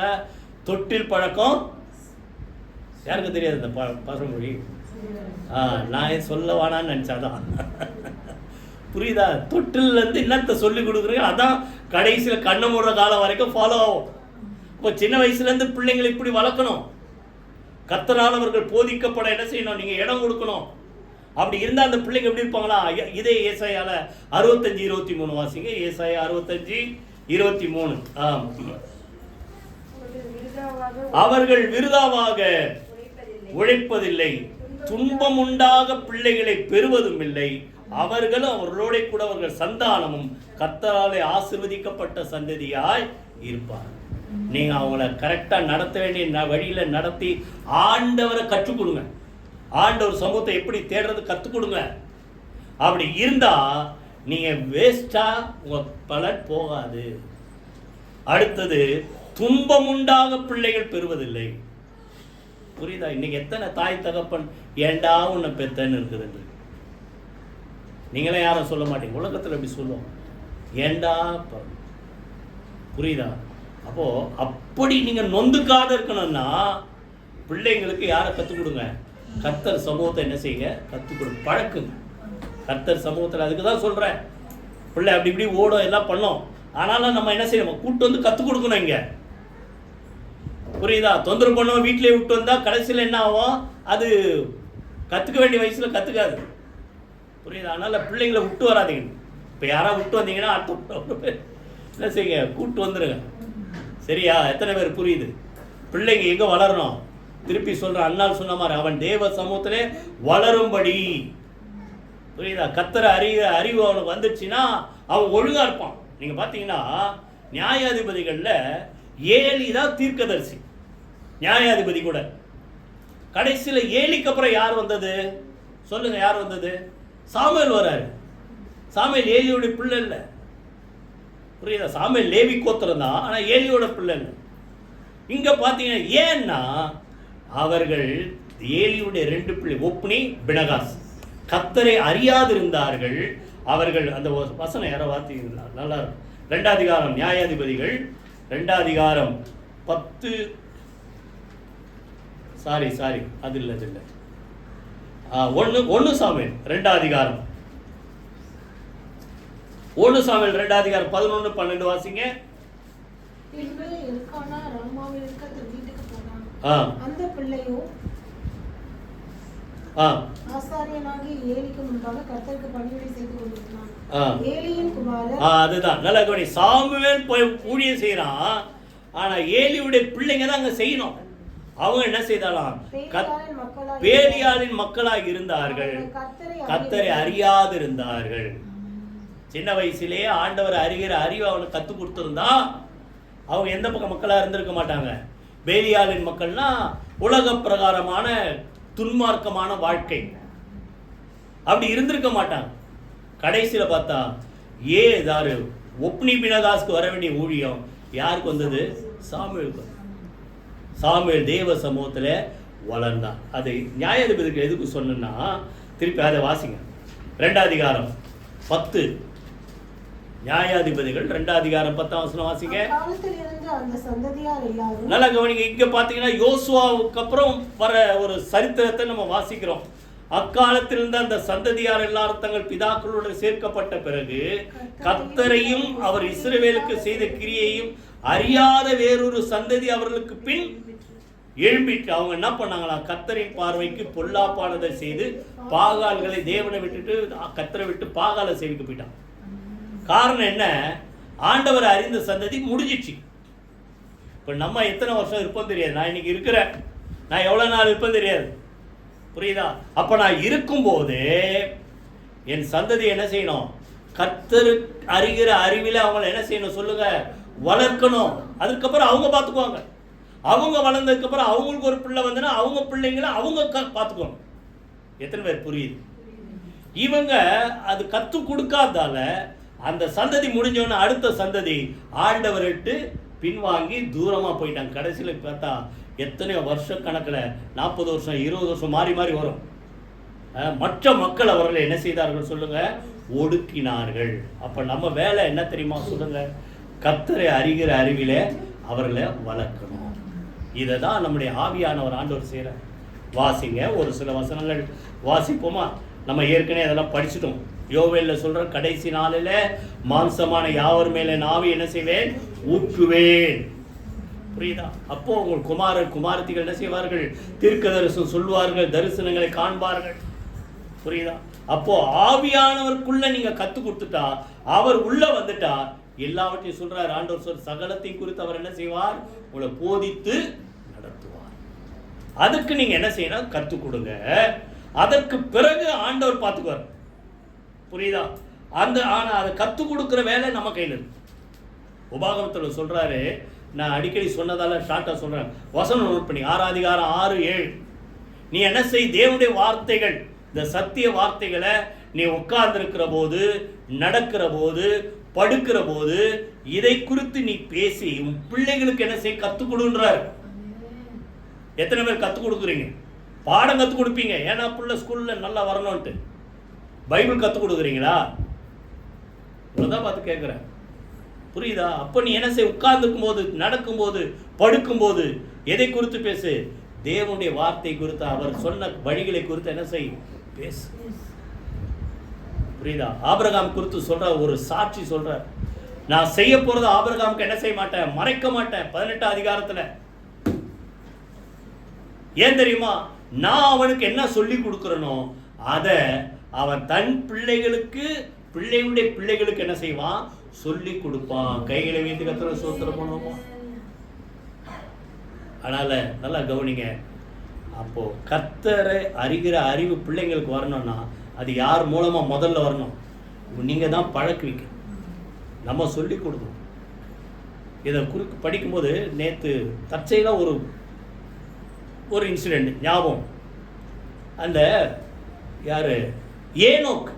தொட்டில் பழக்கம் யாருக்கு தெரியாது இந்த பழமொழி? நான் சொல்ல வானான்னு நினைச்சாதான். புரியுதா? தொட்டில் இருந்து என்னத்தை சொல்லி கொடுக்குறீங்க, அதான் கடைசியில் கண்ணை மூடுற காலம் வரைக்கும் ஃபாலோ ஆகும். இப்போ சின்ன வயசுல இருந்து பிள்ளைங்களை இப்படி வளர்க்கணும். கர்த்தரால் அவர்கள் போதிக்கப்பட என்ன செய்யணும்? நீங்க இடம் கொடுக்கணும். அப்படி இருந்தா அந்த பிள்ளைங்க எப்படி இருப்பாங்களா? இதே ஏசாயால 65:23 வாசிங்க. ஏசாயா 65:23. அவர்கள் விருதாவாக உழைப்பதில்லை, துன்பம் உண்டாக பிள்ளைகளை பெறுவதும் இல்லை, அவர்களும் அவர்களோட கூட அவர்கள் சந்தானமும் கர்த்தராலே ஆசீர்வதிக்கப்பட்ட சந்ததியாய் இருப்பார். நீங்க அவங்கள கரெக்டா நடத்த வேண்டிய வழியில நடத்தி ஆண்டவரை கற்றுக் கொடுங்க. ஆண்டவர் சமூகத்தை எப்படி தேடுறது கற்றுக் கொடுங்க. அப்படி இருந்தா நீங்க வேஸ்டா உங்க பலன் போகாது. அடுத்தது, துன்பம் உண்டாக பிள்ளைகள் பெறுவதில்லை. புரியுதா? இன்னைக்கு எத்தனை தாய் தகப்பன் ஏண்டா உன்னை பெத்தன்னு இருக்குது. நீங்களே யாரும் சொல்ல மாட்டீங்க, உலகத்தில் எப்படி சொல்லுவோம்? ஏண்டா. புரியுதா? அப்போ அப்படி நீங்க நொந்துக்காத இருக்கணும்னா பிள்ளைங்களுக்கு யாரை கற்றுக் கொடுங்க? கர்த்தர் சமூகத்தை என்ன செய்யுங்க? கற்றுக் கொடுங்க, பழக்குங்க. கர்த்தர் சமூகத்தில் அதுக்கு தான் சொல்றேன். பிள்ளை அப்படி இப்படி ஓடும், எல்லாம் பண்ணோம். ஆனாலும் நம்ம என்ன செய்யணும்? கூட்டு வந்து கற்றுக் கொடுக்கணும். இங்க புரியுதா? தொந்தரவு பண்ணுவோம், வீட்டிலே விட்டு வந்தா கடைசியில் என்ன ஆகும்? அது கற்றுக்க வேண்டிய வயசுல கற்றுக்காது. புரியுதா? அதனால பிள்ளைங்களை விட்டு வராதிங்க. இப்போ யாராவது விட்டு வந்தீங்கன்னா அடுத்த என்ன செய்யுங்க? கூட்டு வந்துடுங்க. சரியா? எத்தனை பேர் புரியுது? பிள்ளைங்க எங்க வளரணும்? திருப்பி சொல்ற அண்ணால் சொன்ன மாதிரி அவன் தேவ சமூகத்திலே வளரும்படி. புரியுதா? கர்த்தர அறிவு அவனுக்கு வந்துச்சுன்னா அவன் ஒழுங்கா இருப்பான். நீங்க பாத்தீங்கன்னா நியாயாதிபதிகள்ல ஏலி தான் தீர்க்கதரிசி, நியாயாதிபதி கூட. கடைசியில ஏலிக்கு அப்புறம் யார் வந்தது சொல்லுங்க? யார் வந்தது? சாமுவேல் வராரு. சாமுவேல் ஏலியோட பிள்ளை இல்லை. புரியுதா? சாமுவேல் லேவி கோத்திரம் தான், ஆனா ஏலியோட பிள்ளை இல்லை. இங்க பாத்தீங்கன்னா ஏன்னா அவர்கள் ஏலியுடைய 2 பிள்ளை ஒப்னி பினகாஸ் கர்த்தரை அறியாதிருந்தார்கள். அவர்கள் அந்த வசனம் யாரோ வார்த்தீங்களா? நல்லா இருக்கும். 2 அதிகாரம் நியாயாதிபதிகள் 2 அதிகாரம் 10 சாரி அது இல்லை 1 சாமுவேல் 2 அதிகாரம் 1 சாமுவேல் 2 அதிகாரம் 11 12 வாசிங்க. அந்த பிள்ளையும் ஆசாரியனாகிய ஏலிக்கு முன்பாக கர்த்தருக்கு பணிவிடை செய்து கொண்டிருந்தான். ஏலியின் குமாரர் அதுதான் நல்ல கவனி. சாமுவேல் போய் ஊழியம் செய்யறான், ஆனா ஏலியுடைய பிள்ளைங்க தான் அங்க செய்யணும். அவங்க என்ன செய்தாலாம்? பேலியாளின் மக்களாக இருந்தார்கள், கர்த்தரை அறியாதிருந்தார்கள். சின்ன வயசுலேயே ஆண்டவர் அறிகிற அறிவு அவனுக்கு கத்து கொடுத்திருந்தா அவங்க எந்த பக்கம் மக்களா இருந்திருக்க மாட்டாங்க. பேலியாளின் மக்கள்னா உலக பிரகாரமான துன்மார்க்கமான வாழ்க்கை, அப்படி இருந்திருக்க மாட்டாங்க. கடைசியில பார்த்தா ஏதாரு ஒப்னி பினகாஸ்க்கு வர வேண்டிய ஊழியம் யாருக்கு வந்தது? சாமுவேலுக்கு. சாமுவேல் தேவ சமூகத்துல வளர்ந்தான். அதை நியாயாதிபதிக்கு எதுக்கு சொன்னா, திருப்பி அதை வாசிங்க. 2 அதிகாரம் 10 நியாயாதிபதிகள் 2 அதிகாரம் 10 வசனம் வாசிங்க. நல்லா கவனிங்க. இங்க பாத்தீங்கன்னா யோசுவாவுக்கு அப்புறம் வர ஒரு சரித்திரத்தை நம்ம வாசிக்கிறோம். அக்காலத்தில் இருந்த அந்த சந்ததியார் எல்லாரும் தங்கள் பிதாக்களுடன் சேர்க்கப்பட்ட பிறகு கர்த்தரையும் அவர் இஸ்ரவேலுக்கு செய்த கிரியையும் அறியாத வேறொரு சந்ததி அவர்களுக்கு பின் எழும்பிட்டு அவங்க என்ன பண்ணாங்களா? கர்த்தரின் பார்வைக்கு பொல்லாப்பானதை செய்து பாகால்களை தேவனை விட்டுட்டு கர்த்தரை விட்டு பாகாலை சேவிக்க போயிட்டான். காரணம் என்ன? ஆண்டவரை அறிந்த சந்ததி முடிஞ்சிச்சு. இப்போ நம்ம எத்தனை வருஷம் இருப்போம் தெரியாது. நான் இன்னைக்கு இருக்கிறேன், நான் எவ்வளோ நாள் இருப்பேன் தெரியாது. புரியுதா? அப்போ நான் இருக்கும்போது என் சந்ததி என்ன செய்யணும்? கர்த்தர் அறிகிற அறிவில் அவங்கள என்ன செய்யணும் சொல்லுங்க? வளர்க்கணும். அதுக்கப்புறம் அவங்க பார்த்துக்குவாங்க. அவங்க வளர்ந்ததுக்கப்புறம் அவங்களுக்கு ஒரு பிள்ளை வந்துன்னா அவங்க பிள்ளைங்களை அவங்க பார்த்துக்குவாங்க. எத்தனை பேர் புரியுது? இவங்க அது கற்று கொடுக்காதால அந்த சந்ததி முடிஞ்சவொன்னு அடுத்த சந்ததி ஆண்டவர்கிட்ட பின்வாங்கி தூரமாக போயிட்டாங்க. கடைசியில் பார்த்தா எத்தனையோ வருஷ கணக்கில் 40 வருஷம் 20 வருஷம் மாறி மாறி வரும். மற்ற மக்கள் அவர்களை என்ன செய்தார்கள் சொல்லுங்க? ஒடுக்கினார்கள். அப்போ நம்ம வேலை என்ன தெரியுமா சொல்லுங்க? கர்த்தரை அறிகிற அறிவிலே அவர்களை வளர்க்கணும். இதை தான் நம்முடைய ஆவியானவர் ஆண்டவர் செய்கிற. வாசிங்க, ஒரு சில வசனங்கள் வாசிப்போமா? நம்ம ஏற்கனவே அதெல்லாம் படிச்சுட்டோம். யோவேல்ல சொல்ற கடைசி நாளில் மாம்சமான யாவர் மேலே நாவி என்ன செய்வேன்? ஊற்றுவேன். புரியுதா? அப்போ உங்கள் குமாரர் குமாரத்திகள் என்ன செய்வார்கள்? தீர்க்க தரிசனம் சொல்வார்கள், தரிசனங்களை காண்பார்கள். புரியுதா? அப்போ ஆவியானவருக்குள்ள நீங்க கத்து கொடுத்துட்டா, அவர் உள்ள வந்துட்டா எல்லாவற்றையும் சொல்றார். ஆண்டவர் சொல்ற சகலத்தையும் குறித்து அவர் என்ன செய்வார்? உங்களை போதித்து நடத்துவார். அதுக்கு நீங்க என்ன செய்யணும்? கத்து கொடுங்க. அதற்கு பிறகு ஆண்டவர் பார்த்துக்குவார். புரியுதா? ஆனா அதை கத்து கொடுக்கிற வேலை நம்ம கையில் இருக்கு. உபாகமத்தில் சொல்றாரு, நான் அடிக்கடி சொன்னதால ஷார்ட்டா சொல்றேன். வசனம் நோட் பண்ணி 6 அதிகாரம் 6, 7. நீ என்ன செய்? தேவனுடைய வார்த்தைகள், இந்த சத்திய வார்த்தைகளை நீ உட்கார்ந்திருக்கிற போது, நடக்கிற போது, படுக்கிற போது இதை குறித்து நீ பேசி உன் பிள்ளைகளுக்கு என்ன செய்? கத்துக் கொடுன்றார். எத்தனை பேர் கத்துக் கொடுக்குறீங்க? பாடம் கத்துக் கொடுப்பீங்க, ஏன்னா பிள்ளை ஸ்கூல்ல நல்லா வரணும்ட்டு. பைபிள் கத்துக் கொடுக்குறீங்களா? இவ்வளவுதான் பார்த்து கேட்கிறேன். புரியுதா? அப்ப நீ என்ன செய்? உட்கார்ந்துருக்கும் போது, நடக்கும் போது, படுக்கும் போது எதை குறித்து பேசு? தேவனுடைய வார்த்தை குறித்து, அவர் சொன்ன வழிகளை குறித்து என்ன செய்? பேசு. புரியுதா? ஆபிரகாம் குறித்து சொல்ற ஒரு சாட்சி சொல்ற, நான் செய்ய போறது ஆபிரகாமுக்கு என்ன செய்ய மாட்டேன்? மறைக்க மாட்டேன். 18 அதிகாரத்துல ஏன் தெரியுமா? நான் அவனுக்கு என்ன சொல்லி கொடுக்கிறனோ அதை அவன் தன் பிள்ளைகளுக்கு, பிள்ளைகளுடைய பிள்ளைகளுக்கு என்ன செய்வான்? சொல்லி கொடுப்பான். கைகளை வைத்து கர்த்தரை ஸ்தோத்திரம் பண்ணுவோமா? அதனால் நல்லா கவனிங்க. அப்போது கர்த்தரை அறிகிற அறிவு பிள்ளைங்களுக்கு வரணும்னா அது யார் மூலமாக முதல்ல வரணும்? நீங்கள் தான் பழக்குவீங்க, நம்ம சொல்லி கொடுக்கணும். இதை படிக்கும்போது நேற்று தற்செயலாக ஒரு இன்சிடெண்ட் ஞாபகம். அந்த யார் ஏனோக்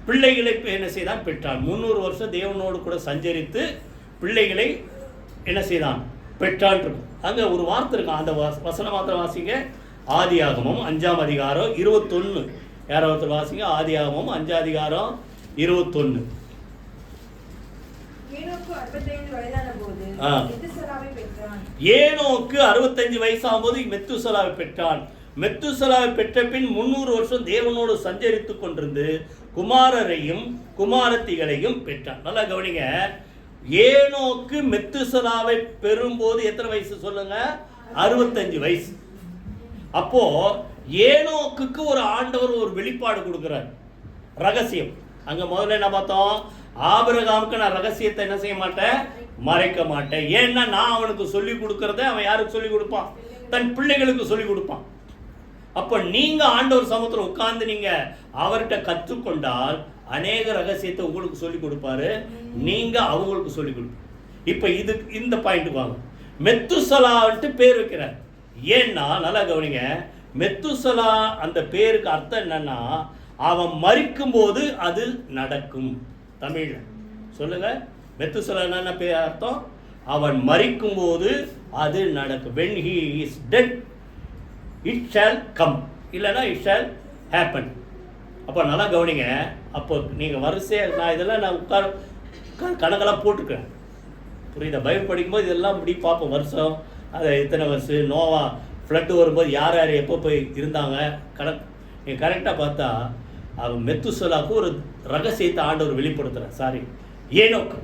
பிள்ளைகளை என்ன செய்தான்? பெற்றான். 300 வருஷம் தேவனோடு கூட சஞ்சரித்து பிள்ளைகளை என்ன செய்தான்? பெற்றான் இருக்கும். அங்கே ஒரு வார்த்தை இருக்கும், அந்த வசனம் மாத்திரம் வாசிங்க. ஆதியாகமம் 5ஆம் அதிகாரம் 21. யாராவது வாசிங்க. ஆதியாகமம் 5ஆம் அதிகாரம் 21. ஏனோக்கு 65 வயசாகும் போது மெத்துசலாவை பெற்றான். மெத்துசலாவை பெற்ற பின் 300 வருஷம் தேவனோடு சஞ்சரித்து கொண்டிருந்து குமாரரையும் குமாரத்திகளையும் பெற்றான். நல்லா கவனிங்க. ஏனோக்கு மெத்துசலாவை பெறும்போது எத்தனை வயசு சொல்லுங்க? 65 வயசு. அப்போ ஏனோக்குக்கு ஒரு ஆண்டவர் ஒரு வெளிப்பாடு கொடுக்கிறார், ரகசியம். அங்க முதல்ல என்ன பார்த்தோம்? ஆபிரகாமுக்கு நான் ரகசியத்தை என்ன செய்ய மாட்டேன்? மறைக்க மாட்டேன். ஏன்னா நான் அவனுக்கு சொல்லி கொடுக்கறத அவன் யாருக்கு சொல்லி கொடுப்பான்? தன் பிள்ளைகளுக்கு சொல்லி கொடுப்பான். அப்ப நீங்க ஆண்டவர் சமூகத்தில் உட்கார்ந்து நீங்க அவர்கிட்ட கற்றுக்கொண்டால் அநேக ரகசியத்தை உங்களுக்கு சொல்லி கொடுப்பாரு, நீங்க அவங்களுக்கு சொல்லி கொடுப்பீங்க. இப்ப இந்த பாயிண்ட் வாங்க. மெத்துசலான்ட்டு பேர் வைக்கிறார். ஏன்னா நல்லா கவனிங்க, மெத்துசலா அந்த பேருக்கு அர்த்தம் என்னன்னா அவன் மரிக்கும் போது அது நடக்கும். தமிழ்ல சொல்லுங்க, மெத்துசலா என்ன பேர் அர்த்தம்? அவன் மரிக்கும் போது அது நடக்கும். when he is dead it shall come, இல்லைன்னா it shall happen. அப்போ நல்லா கவனிங்க. அப்போ நீங்கள் வரிசையாக நான் இதெல்லாம் நான் கணக்கெல்லாம் போட்டுக்கிறேன், புரியுதா? பைபிள் படிக்கும்போது இதெல்லாம் இப்படி பார்ப்போம், வருஷம் அது எத்தனை வருஷம், நோவா ஃப்ளட்டு வரும்போது யார் யார் எப்போ போய் இருந்தாங்க நீங்கள் கரெக்டாக பார்த்தா அவன் மெத்துசலாவுக்கு ஒரு ரகசியத்தை ஆண்டவர் வெளிப்படுத்துகிறார். சாரி, ஏனோக்கு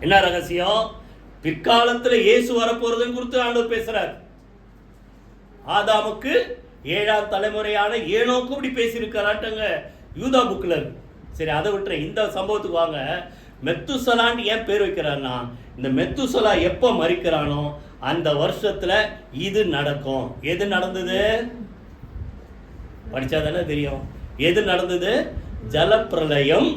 என்ன ரகசியம்? பிற்காலத்தில் இயேசு வரப்போறதுன்னு குறித்து ஆண்டவர் பேசுறார். ஆதாமுக்கு 7ஆம் தலைமுறையான ஏனோக்கு இப்படி பேசியிருக்கிறாட்டுங்க யூதா புக்கில் இருக்கு. சரி, அதை விட்டுறேன். இந்த சம்பவத்துக்கு வாங்க. மெத்துசலான்னு ஏன் பேர் வைக்கிறான்னா, இந்த மெத்துசலா எப்போ மரிக்கிறானோ அந்த வருஷத்துல இது நடக்கும். எது நடந்தது? படிச்சா தானே தெரியும். எது நடந்தது? ஜலப்பிரளயம்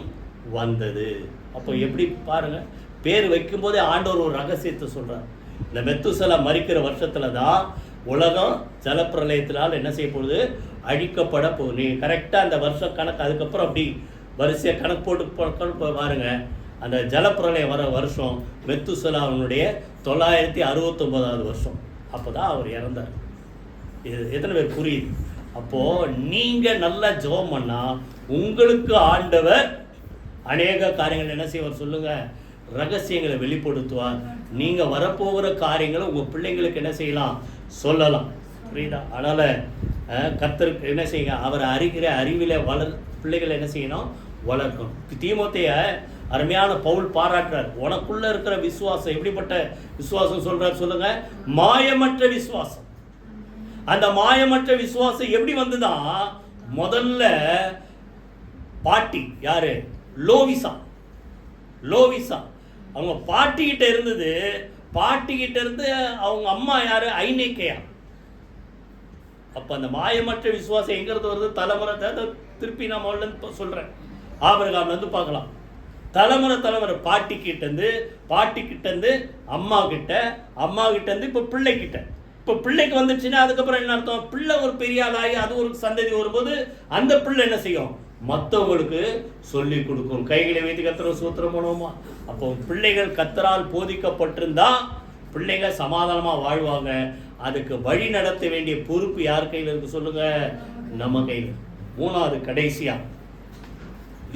வந்தது. அப்போ எப்படி பாருங்க, பேர் வைக்கும் போதே ஆண்டவர் ஒரு ரகசியத்தை சொல்றார். இந்த மெத்துசலா மரிக்கிற வருஷத்துல தான் உலகம் ஜலப்பிரளயத்தினால் என்ன செய்ய போகுது? அழிக்கப்பட போகுது. நீ கரெக்டாக அந்த வருஷம் கணக்கு அதுக்கப்புறம் அப்படி வரிசையாக கணக்கு போட்டு பாருங்க. அந்த ஜலப்பிரளயம் வர வருஷம் மெத்துசலாவுடைய 969வது வருஷம். அப்போ தான் அவர் இறந்தார். இது எத்தனை பேர் புரியுது? அப்போது நீங்கள் நல்லா ஜெபம் பண்ணால் உங்களுக்கு ஆண்டவர் அநேக காரியங்கள் என்ன செய்வார் சொல்லுங்கள்? ரகசியங்களை வெளிப்படுத்துவார். நீங்கள் வரப்போகிற காரியங்களை உங்கள் பிள்ளைங்களுக்கு என்ன செய்யலாம்? சொல்லலாம். புரியுதா? அதனால் கர்த்தருக்கு என்ன செய்யுங்க? அவர் அறிகிற அறிவில் பிள்ளைகளை என்ன செய்யணும்? வளர்க்கணும். தீமோத்தேய அருமையான பவுல் பாராட்டுறார். உனக்குள்ள இருக்கிற விசுவாசம் எப்படிப்பட்ட விசுவாசம் சொல்றார் சொல்லுங்க? மாயமற்ற விசுவாசம். அந்த மாயமற்ற விசுவாசம் எப்படி வந்துதான்? முதல்ல பாட்டி யாரு? லோவிசா. அவங்க பாட்டிக்கிட்ட இருந்தது. பாட்டிக்கிட்ட இருந்து அவங்க அம்மா யாரு? ஐநேக்கையா. அப்ப அந்த மாயமற்ற விசுவாசம் எங்கிறது வருது? தலைமுறை. திருப்பி நான் முதல்ல சொல்றேன், ஆபிரகாம்ல இருந்து பார்க்கலாம். தலைமுறை பாட்டிக்கிட்ட இருந்து அம்மா கிட்ட இருந்து இப்ப பிள்ளைகிட்ட. இப்ப பிள்ளைக்கு வந்துச்சுன்னா அதுக்கப்புறம் என்ன அர்த்தம்? பிள்ளை ஒரு பெரிய ஆளாகி அது ஒரு சந்ததி வரும்போது அந்த பிள்ளை என்ன செய்யும்? மற்றவங்களுக்கு சொல்லி கொடுக்கும். கைகளை வைத்து கர்த்தரை ஸ்தோத்திரம் பண்ணுவோமா? அப்போ பிள்ளைகள் கர்த்தரால் போதிக்கப்பட்டிருந்தா பிள்ளைங்க சமாதானமா வாழ்வாங்க. அதுக்கு வழி நடத்த வேண்டிய பொறுப்பு யார் கையில் இருக்கு சொல்லுங்க? நம்ம கையில். மூணாவது கடைசியா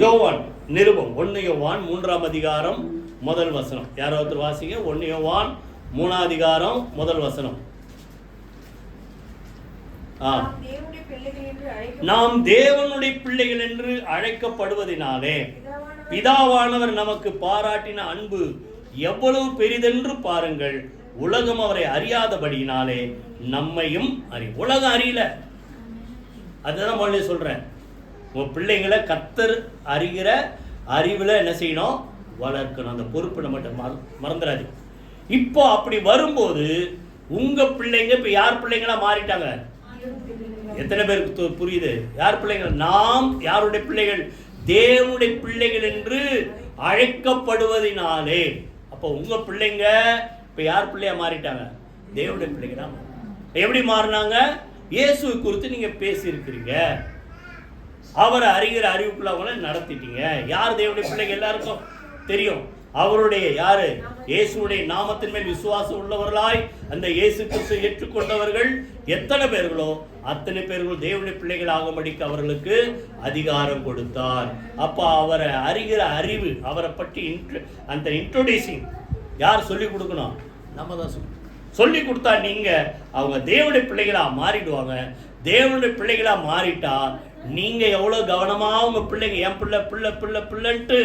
யோவான் நிருபம் 1 யோவான் 3ஆம் அதிகாரம் முதல் வசனம். யாராவது வாசிங்க. 1 யோவான் 3ஆம் அதிகாரம் முதல் வசனம். நாம் தேவனுடைய பிள்ளைகள் என்று அழைக்கப்படுவதினாலே பிதாவானவர் நமக்கு பாராட்டின அன்பு எவ்வளவு பெரிதென்று பாருங்கள். உலகம் அவரை அறியாதபடியினாலே நம்மையும் உலகம் அறியல. அதுதான் முதல்ல சொல்றேன். உங்க பிள்ளைங்களை கர்த்தர் அறிகிற அறிவுல என்ன செய்யணும்? வளர்க்கணும். அந்த பொறுப்பு நம்மகிட்ட மறந்துடாது. இப்போ அப்படி வரும்போது உங்க பிள்ளைங்க இப்ப யார் பிள்ளைங்களா மாறிட்டாங்க? எத்தனை பேருக்கு புரியுது? யார் பிள்ளைகள்? நாம் யாருடைய பிள்ளைகள்? தேவனுடைய பிள்ளைகள் என்று அழைக்கப்படுவதினாலே. அப்போ உங்க பிள்ளைங்க இப்ப யார் பிள்ளையா மாறிட்டாங்க? தேவனுடைய பிள்ளைகளா. எப்படி மாறினாங்க? இயேசு குறித்து நீங்க பேசி இருக்கிறீங்க, அவரை அறிகிற அறிவுக்குள்ள அவங்கள நடத்திட்டீங்க. யார் தேவனுடைய பிள்ளைங்க? எல்லாருக்கும் தெரியும். அவருடைய யாரு? இயேசுடைய நாமத்தின் மேல் விசுவாசம் உள்ளவர்களாய் அந்த இயேசு கிறிஸ்துவை ஏற்றுக்கொண்டவர்கள் எத்தனை பேர்களோ அத்தனை பேர்கள் தேவனுடைய பிள்ளைகள் ஆகும்படிக்கு அவர்களுக்கு அதிகாரம் கொடுத்தார். அப்ப அவரை அறிகிற அறிவு, அவரை பற்றி அந்த இன்ட்ரோடியூசிங் யார் சொல்லி கொடுக்கணும்? நம்ம தான் சொல்லி கொடுத்தா நீங்க அவங்க தேவனுடைய பிள்ளைகளா மாறிடுவாங்க. தேவனுடைய பிள்ளைகளா மாறிட்டா நீங்க எவ்வளவு கவனமா உங்க பிள்ளைங்க, என் பிள்ளை பிள்ளை பிள்ளை பிள்ளைன்ட்டு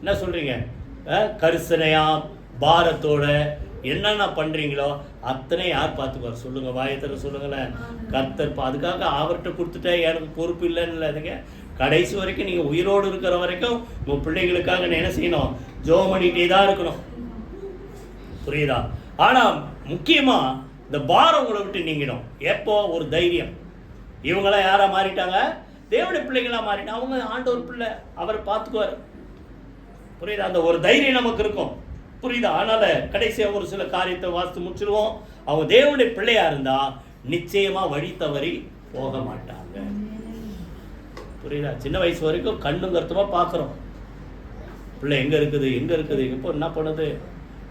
என்ன சொல்றீங்க, கரிசனையா பாரத்தோட என்னென்ன பண்றீங்களோ அத்தனை யார் பார்த்துக்குவார்? சொல்லுங்க, வாயத்தர சொல்லுங்களேன். கர்த்தர். அதுக்காக அவர்கிட்ட கொடுத்துட்டேன் எனக்கு பொறுப்பு இல்லைன்னு இல்லைங்க. கடைசி வரைக்கும் நீங்க உயிரோடு இருக்கிற வரைக்கும் உங்க பிள்ளைகளுக்காக என்ன செய்யணும்? ஜெபம் பண்ணிட்டே தான் இருக்கணும். புரியுதா? ஆனா முக்கியமா இந்த பாரம் உங்களை விட்டு நீங்கிடும். எப்போ? ஒரு தைரியம். இவங்களாம் யாரா மாறிட்டாங்க? தேவனுடைய பிள்ளைகளா மாறிட்டாங்க. அவங்க ஆண்டவர் பிள்ளை, அவர் பார்த்துக்குவார். புரியுதா? அந்த ஒரு தைரியம் நமக்கு இருக்கும். புரியுதா? அதனால கடைசியா ஒரு சில காரியத்தை வாசித்து முடிச்சிருவோம். அவங்க தேவனுடைய பிள்ளையா இருந்தா நிச்சயமா வழி தவறி போக மாட்டாங்க. புரியுதா? சின்ன வயசு வரைக்கும் கண்ணும் கருத்துமா பார்க்குறோம், பிள்ளை எங்க இருக்குது எங்க இருக்குது, இப்போ என்ன பண்ணுது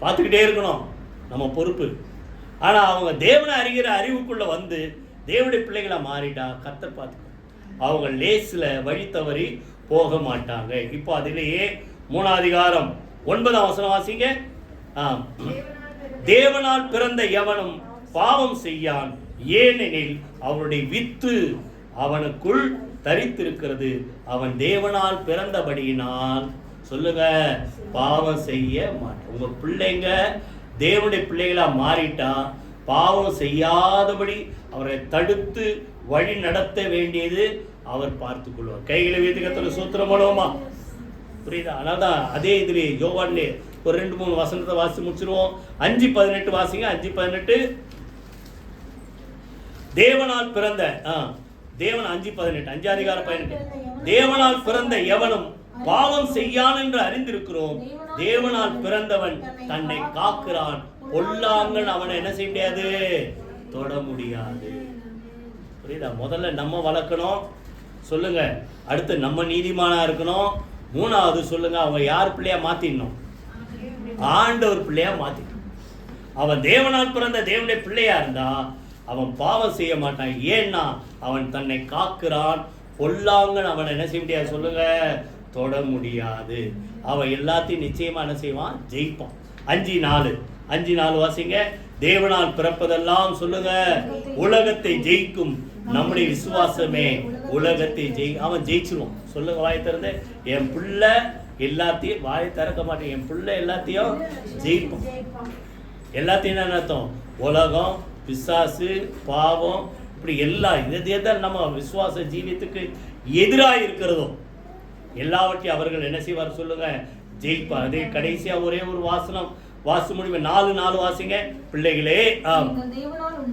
பார்த்துக்கிட்டே இருக்கணும், நம்ம பொறுப்பு. ஆனா அவங்க தேவனை அறிகிற அறிவுக்குள்ள வந்து தேவனுடைய பிள்ளைகளா மாறிட்டா கர்த்தர் பார்த்துக்கோ, அவங்க லேஸ்ல வழி தவறி போக மாட்டாங்க. இப்போ அதிலேயே 3 அதிகாரம் 9ஆம் வசனம் வாசிங்க. தேவனால் பிறந்த எவனும் பாவம் செய்யான், ஏனெனில் அவனுடைய வித்து அவனுக்குள் தரித்திருக்கிறது, அவன் தேவனால் பிறந்தபடியினால் சொல்லுங்க பாவம் செய்ய மாட்டான். உங்க பிள்ளைங்க தேவனுடைய பிள்ளைகளா மாறிட்டா பாவம் செய்யாதபடி அவரை தடுத்து வழி நடத்த வேண்டியது அவர் பார்த்துக் கொள்வார். கைகளை வைத்து கர்த்தருக்கு ஸ்தோத்திரம் பண்ணுவோமா? புரியுதா? அதனால்தான் அதே இதுலேயே யோவான்லே ஒரு 2-3 வசனத்தை வாசி முடிச்சிருவோம். 5:18 வாசிங்க. 5:18 தேவனால் பிறந்த தேவன் 5:18 5 அதிகாரம் 18 தேவனால் பிறந்த எவனும் பாவம் செய்யான் என்று அறிந்திருக்கிறோம், தேவனால் பிறந்தவன் தன்னை காக்கிறான், பொல்லாங்கன் அவனை என்ன செய்ய முடியாது? தொட முடியாது. புரியுதா? முதல்ல நம்ம வளர்க்கணும் சொல்லுங்க, அடுத்து நம்ம நீதிமானா இருக்கணும், 3வது சொல்லுங்க அவங்க யார் பிள்ளையா மாத்திடணும்? ஆண்டவர் பிள்ளையா மாத்திடணும். அவன் தேவனால் பிறந்த தேவனுடைய பிள்ளையா இருந்தா அவன் பாவம் செய்ய மாட்டான். ஏன்னா அவன் தன்னை காக்கிறான், பொல்லாங்கன் அவனை என்ன செய்ய முடியாது? சொல்லுங்க, தொட முடியாது. அவன் எல்லாத்தையும் நிச்சயமா என்ன செய்வான்? ஜெயிப்பான். 5:4 வாசிங்க. தேவனால் பிறப்பதெல்லாம் சொல்லுங்க உலகத்தை ஜெயிக்கும், நம்முடைய விசுவாசமே உலகத்தை அவன் ஜெயிச்சிருவான். சொல்லுங்க வாயை திறந்து, என் பிள்ளை எல்லாத்தையும், வாயை திறக்க மாட்டேன், என் பிள்ளை எல்லாத்தையும் ஜெயிப்பான். எல்லாத்தையும் என்ன அர்த்தம்? உலகம், பிசாசு, பாவம், இப்படி எல்லாம் எதான் நம்ம விசுவாச ஜீவியத்துக்கு எதிராக இருக்கிறதோ எல்லாவற்றையும் அவர்கள் என்ன செய்வார்? சொல்லுங்க, ஜெயிப்பார். அதே கடைசியா ஒரே ஒரு வாசனம் வாசி முடிவு 4:4 வாசிங்க. பிள்ளைகளே,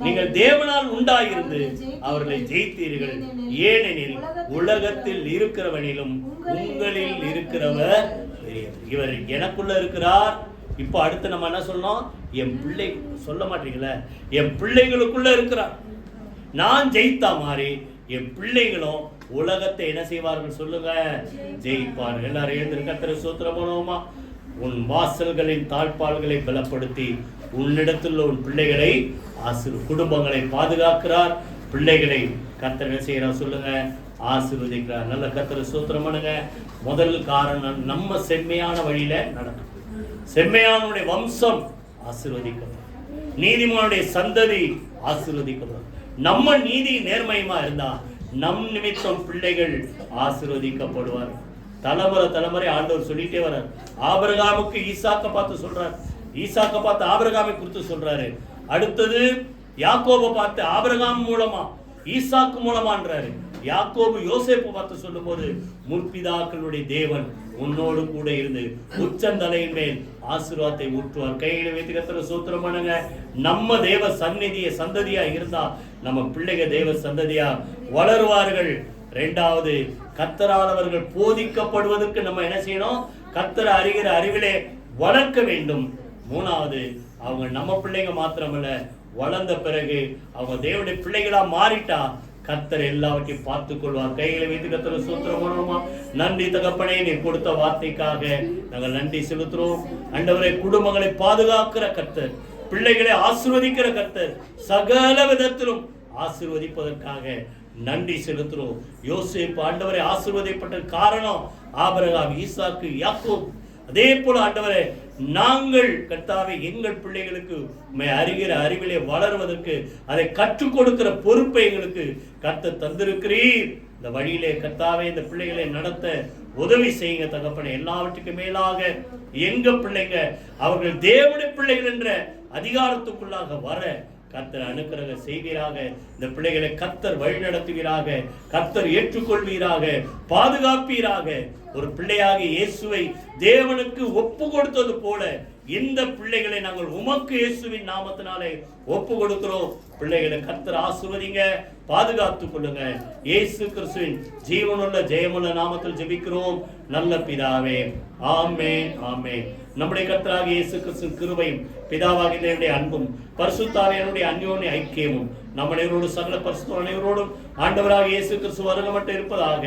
நீங்கள் தேவனால் உண்டாயிருந்து அவர்களை ஜெயித்தீர்கள், ஏனெனில் உலகத்தில் இருக்கிறவனிலும் உங்களில் இருக்கிறவர் பெரியவர். இவர் எனக்குள்ள இருக்கிறார். இப்போ அடுத்து நம்ம என்ன சொல்லணும்? என் பிள்ளை சொல்ல மாட்டீங்களே, என் பிள்ளைகளுக்குள்ள இருக்கிறார். நான் ஜெயித்தா மாதிரி என் பிள்ளைகளும் உலகத்தை என்ன செய்வார்கள்? சொல்லுங்க, ஜெயிப்பார்கள். எல்லாரும் எழுந்திரு கர்த்தருக்கு ஸ்தோத்திரம் பண்ணுவோமா? உன் வாசல்களின் தாழ்பால்களை பலப்படுத்தி உன்னிடத்தில் உன் பிள்ளைகளை குடும்பங்களை பாதுகாக்கிறார். பிள்ளைகளை கர்த்தர் என்ன செய்யறார்? சொல்லுங்க, ஆசீர்வதிக்கிறார். நல்ல கர்த்தருக்கு ஸ்தோத்திரம் பண்ணுங்க. முதல் காரணம், நம்ம செம்மையான வழியில நடக்கும். செம்மையானுடைய வம்சம் ஆசீர்வதிக்கப்படும், நீதிமானுடைய சந்ததி ஆசீர்வதிக்கப்படும். நம்ம நீதி நேர்மையுமா இருந்தா நம் நிமித்தம் பிள்ளைகள் ஆசீர்வதிக்கப்படுவார். தலைமுறை ஆண்டவர் சொல்லிட்டே வர்றார். ஆபிரகாமுக்கு ஈசாக்க பார்த்து சொல்றார், ஈசாக்க பார்த்து ஆபிரகாமை குறித்து சொல்றாரு. அடுத்தது யாக்கோபை பார்த்து ஆபிரகாம் மூலமா ஈசாக்கு மூலமான்றாரு. யாக்கோபு யோசேப்பு பார்த்து சொல்லும்போது, முற்பிதாக்களுடைய தேவன் உன்னோடு கூட இருந்து உச்சந்தலையின் மேல் ஆசீர்வாதத்தை ஊற்றுவார். கையில வைத்து கர்த்தரை ஸ்தோத்திரம் பண்ணுங்க. நம்ம தேவ சந்ததியா இருந்தா நம்ம பிள்ளைகள் தேவ சந்ததியா வளருவார்கள். இரண்டாவது, கர்த்தரால் அவர்கள் போதிக்கப்படுவதற்கு நம்ம என்ன செய்யணும்? கர்த்தரை அறிகிற அறிவிலே வளர்க்க வேண்டும். மூணாவது, அவங்க நம்ம பிள்ளைங்க மாத்திரமல்ல, வளர்ந்த பிறகு அவங்க தேவனுடைய பிள்ளைகளா மாறிட்டா கர்த்தர் எல்லாவற்றையும் பார்த்துக் கொள்வார். கைகளை வைத்து கர்த்தரை ஸ்தோத்திரம் பண்ணுவோமா? நன்றி தகப்பனே, நீ கொடுத்த வார்த்தைக்காக நாங்கள் நன்றி செலுத்துறோம். ஆண்டவரே, குடும்பங்களை பாதுகாக்கிற கர்த்தர், பிள்ளைகளை ஆசீர்வதிக்கிற கர்த்தர், சகல விதத்திலும் ஆசீர்வதிப்பதற்காக நன்றி செலுத்துறோம். யோசேப்பு ஆண்டவரை ஆசீர்வதிப்பட்ட காரணம் ஆபிரகாம், ஈசாக்கு, யாக்கோபு. அதே போல ஆண்டவரே, நாங்கள் கர்த்தாவே எங்கள் பிள்ளைகளுக்கு அறிகிற அறிவிலே வளர்வதற்கு அதை கற்றுக் கொடுக்கிற பொறுப்பை எங்களுக்கு கர்த்தர் தந்திருக்கிறீர். இந்த வழியிலே கர்த்தாவே இந்த பிள்ளைகளை நடத்த உதவி செய்யுங்க தகப்பனே. எல்லாவற்றுக்கும் மேலாக எங்க பிள்ளைங்க அவர்கள் தேவனுடைய பிள்ளைகள் என்ற அதிகாரத்துக்குள்ளாக வர கர்த்தர் அனுக்கிரக செய்வீராக. இந்த பிள்ளைகளை கர்த்தர் வழி நடத்துவீராக, கர்த்தர் ஏற்றுக்கொள்வீராக, பாதுகாப்பீராக. ஒரு பிள்ளையாக இயேசுவை தேவனுக்கு ஒப்பு கொடுத்தது போல இந்த பிள்ளைகளை நாங்கள் உமக்கு இயேசுவின் நாமத்தினாலே ஒப்பு கொடுக்கிறோம். பிள்ளைகளை கர்த்தர் ஆசீர்வதிங்க, பாதுகாத்துக் கொள்ளுங்க. இயேசு கிறிஸ்துவின் ஜீவனுள்ள ஜெயமுள்ள நாமத்தில் ஜெபிக்கிறோம் நல்ல பிதாவே, ஆமென், ஆமென். நம்முடைய கர்த்தராகிய இயேசு கிறிஸ்துவின் கிருபையும் பிதாவாகிய தேவனுடைய அன்பும் பரிசுத்த ஆவியானவருடைய அந்யோன்ய ஐக்கியமும் நம்ம அனைவரோடு சகல பரிசுத்த அனைவரோடும் ஆண்டவராகிய இயேசு கிறிஸ்து வருக மட்டும் இருப்பதாக.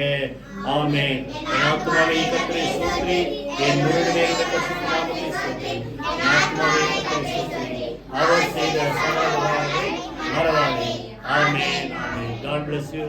ஆமென். என் ஆத்துமாவே கர்த்தரை ஸ்தோத்திரி, என் முழுவதுமே பரிசுத்த நாமத்தை ஸ்தோத்திரி. என் ஆத்துமாவே கர்த்தரை ஸ்தோத்திரி, அவர் செய்த சகல உபகாரங்களை மறவாதே. ஆமென், ஆமென். God bless you.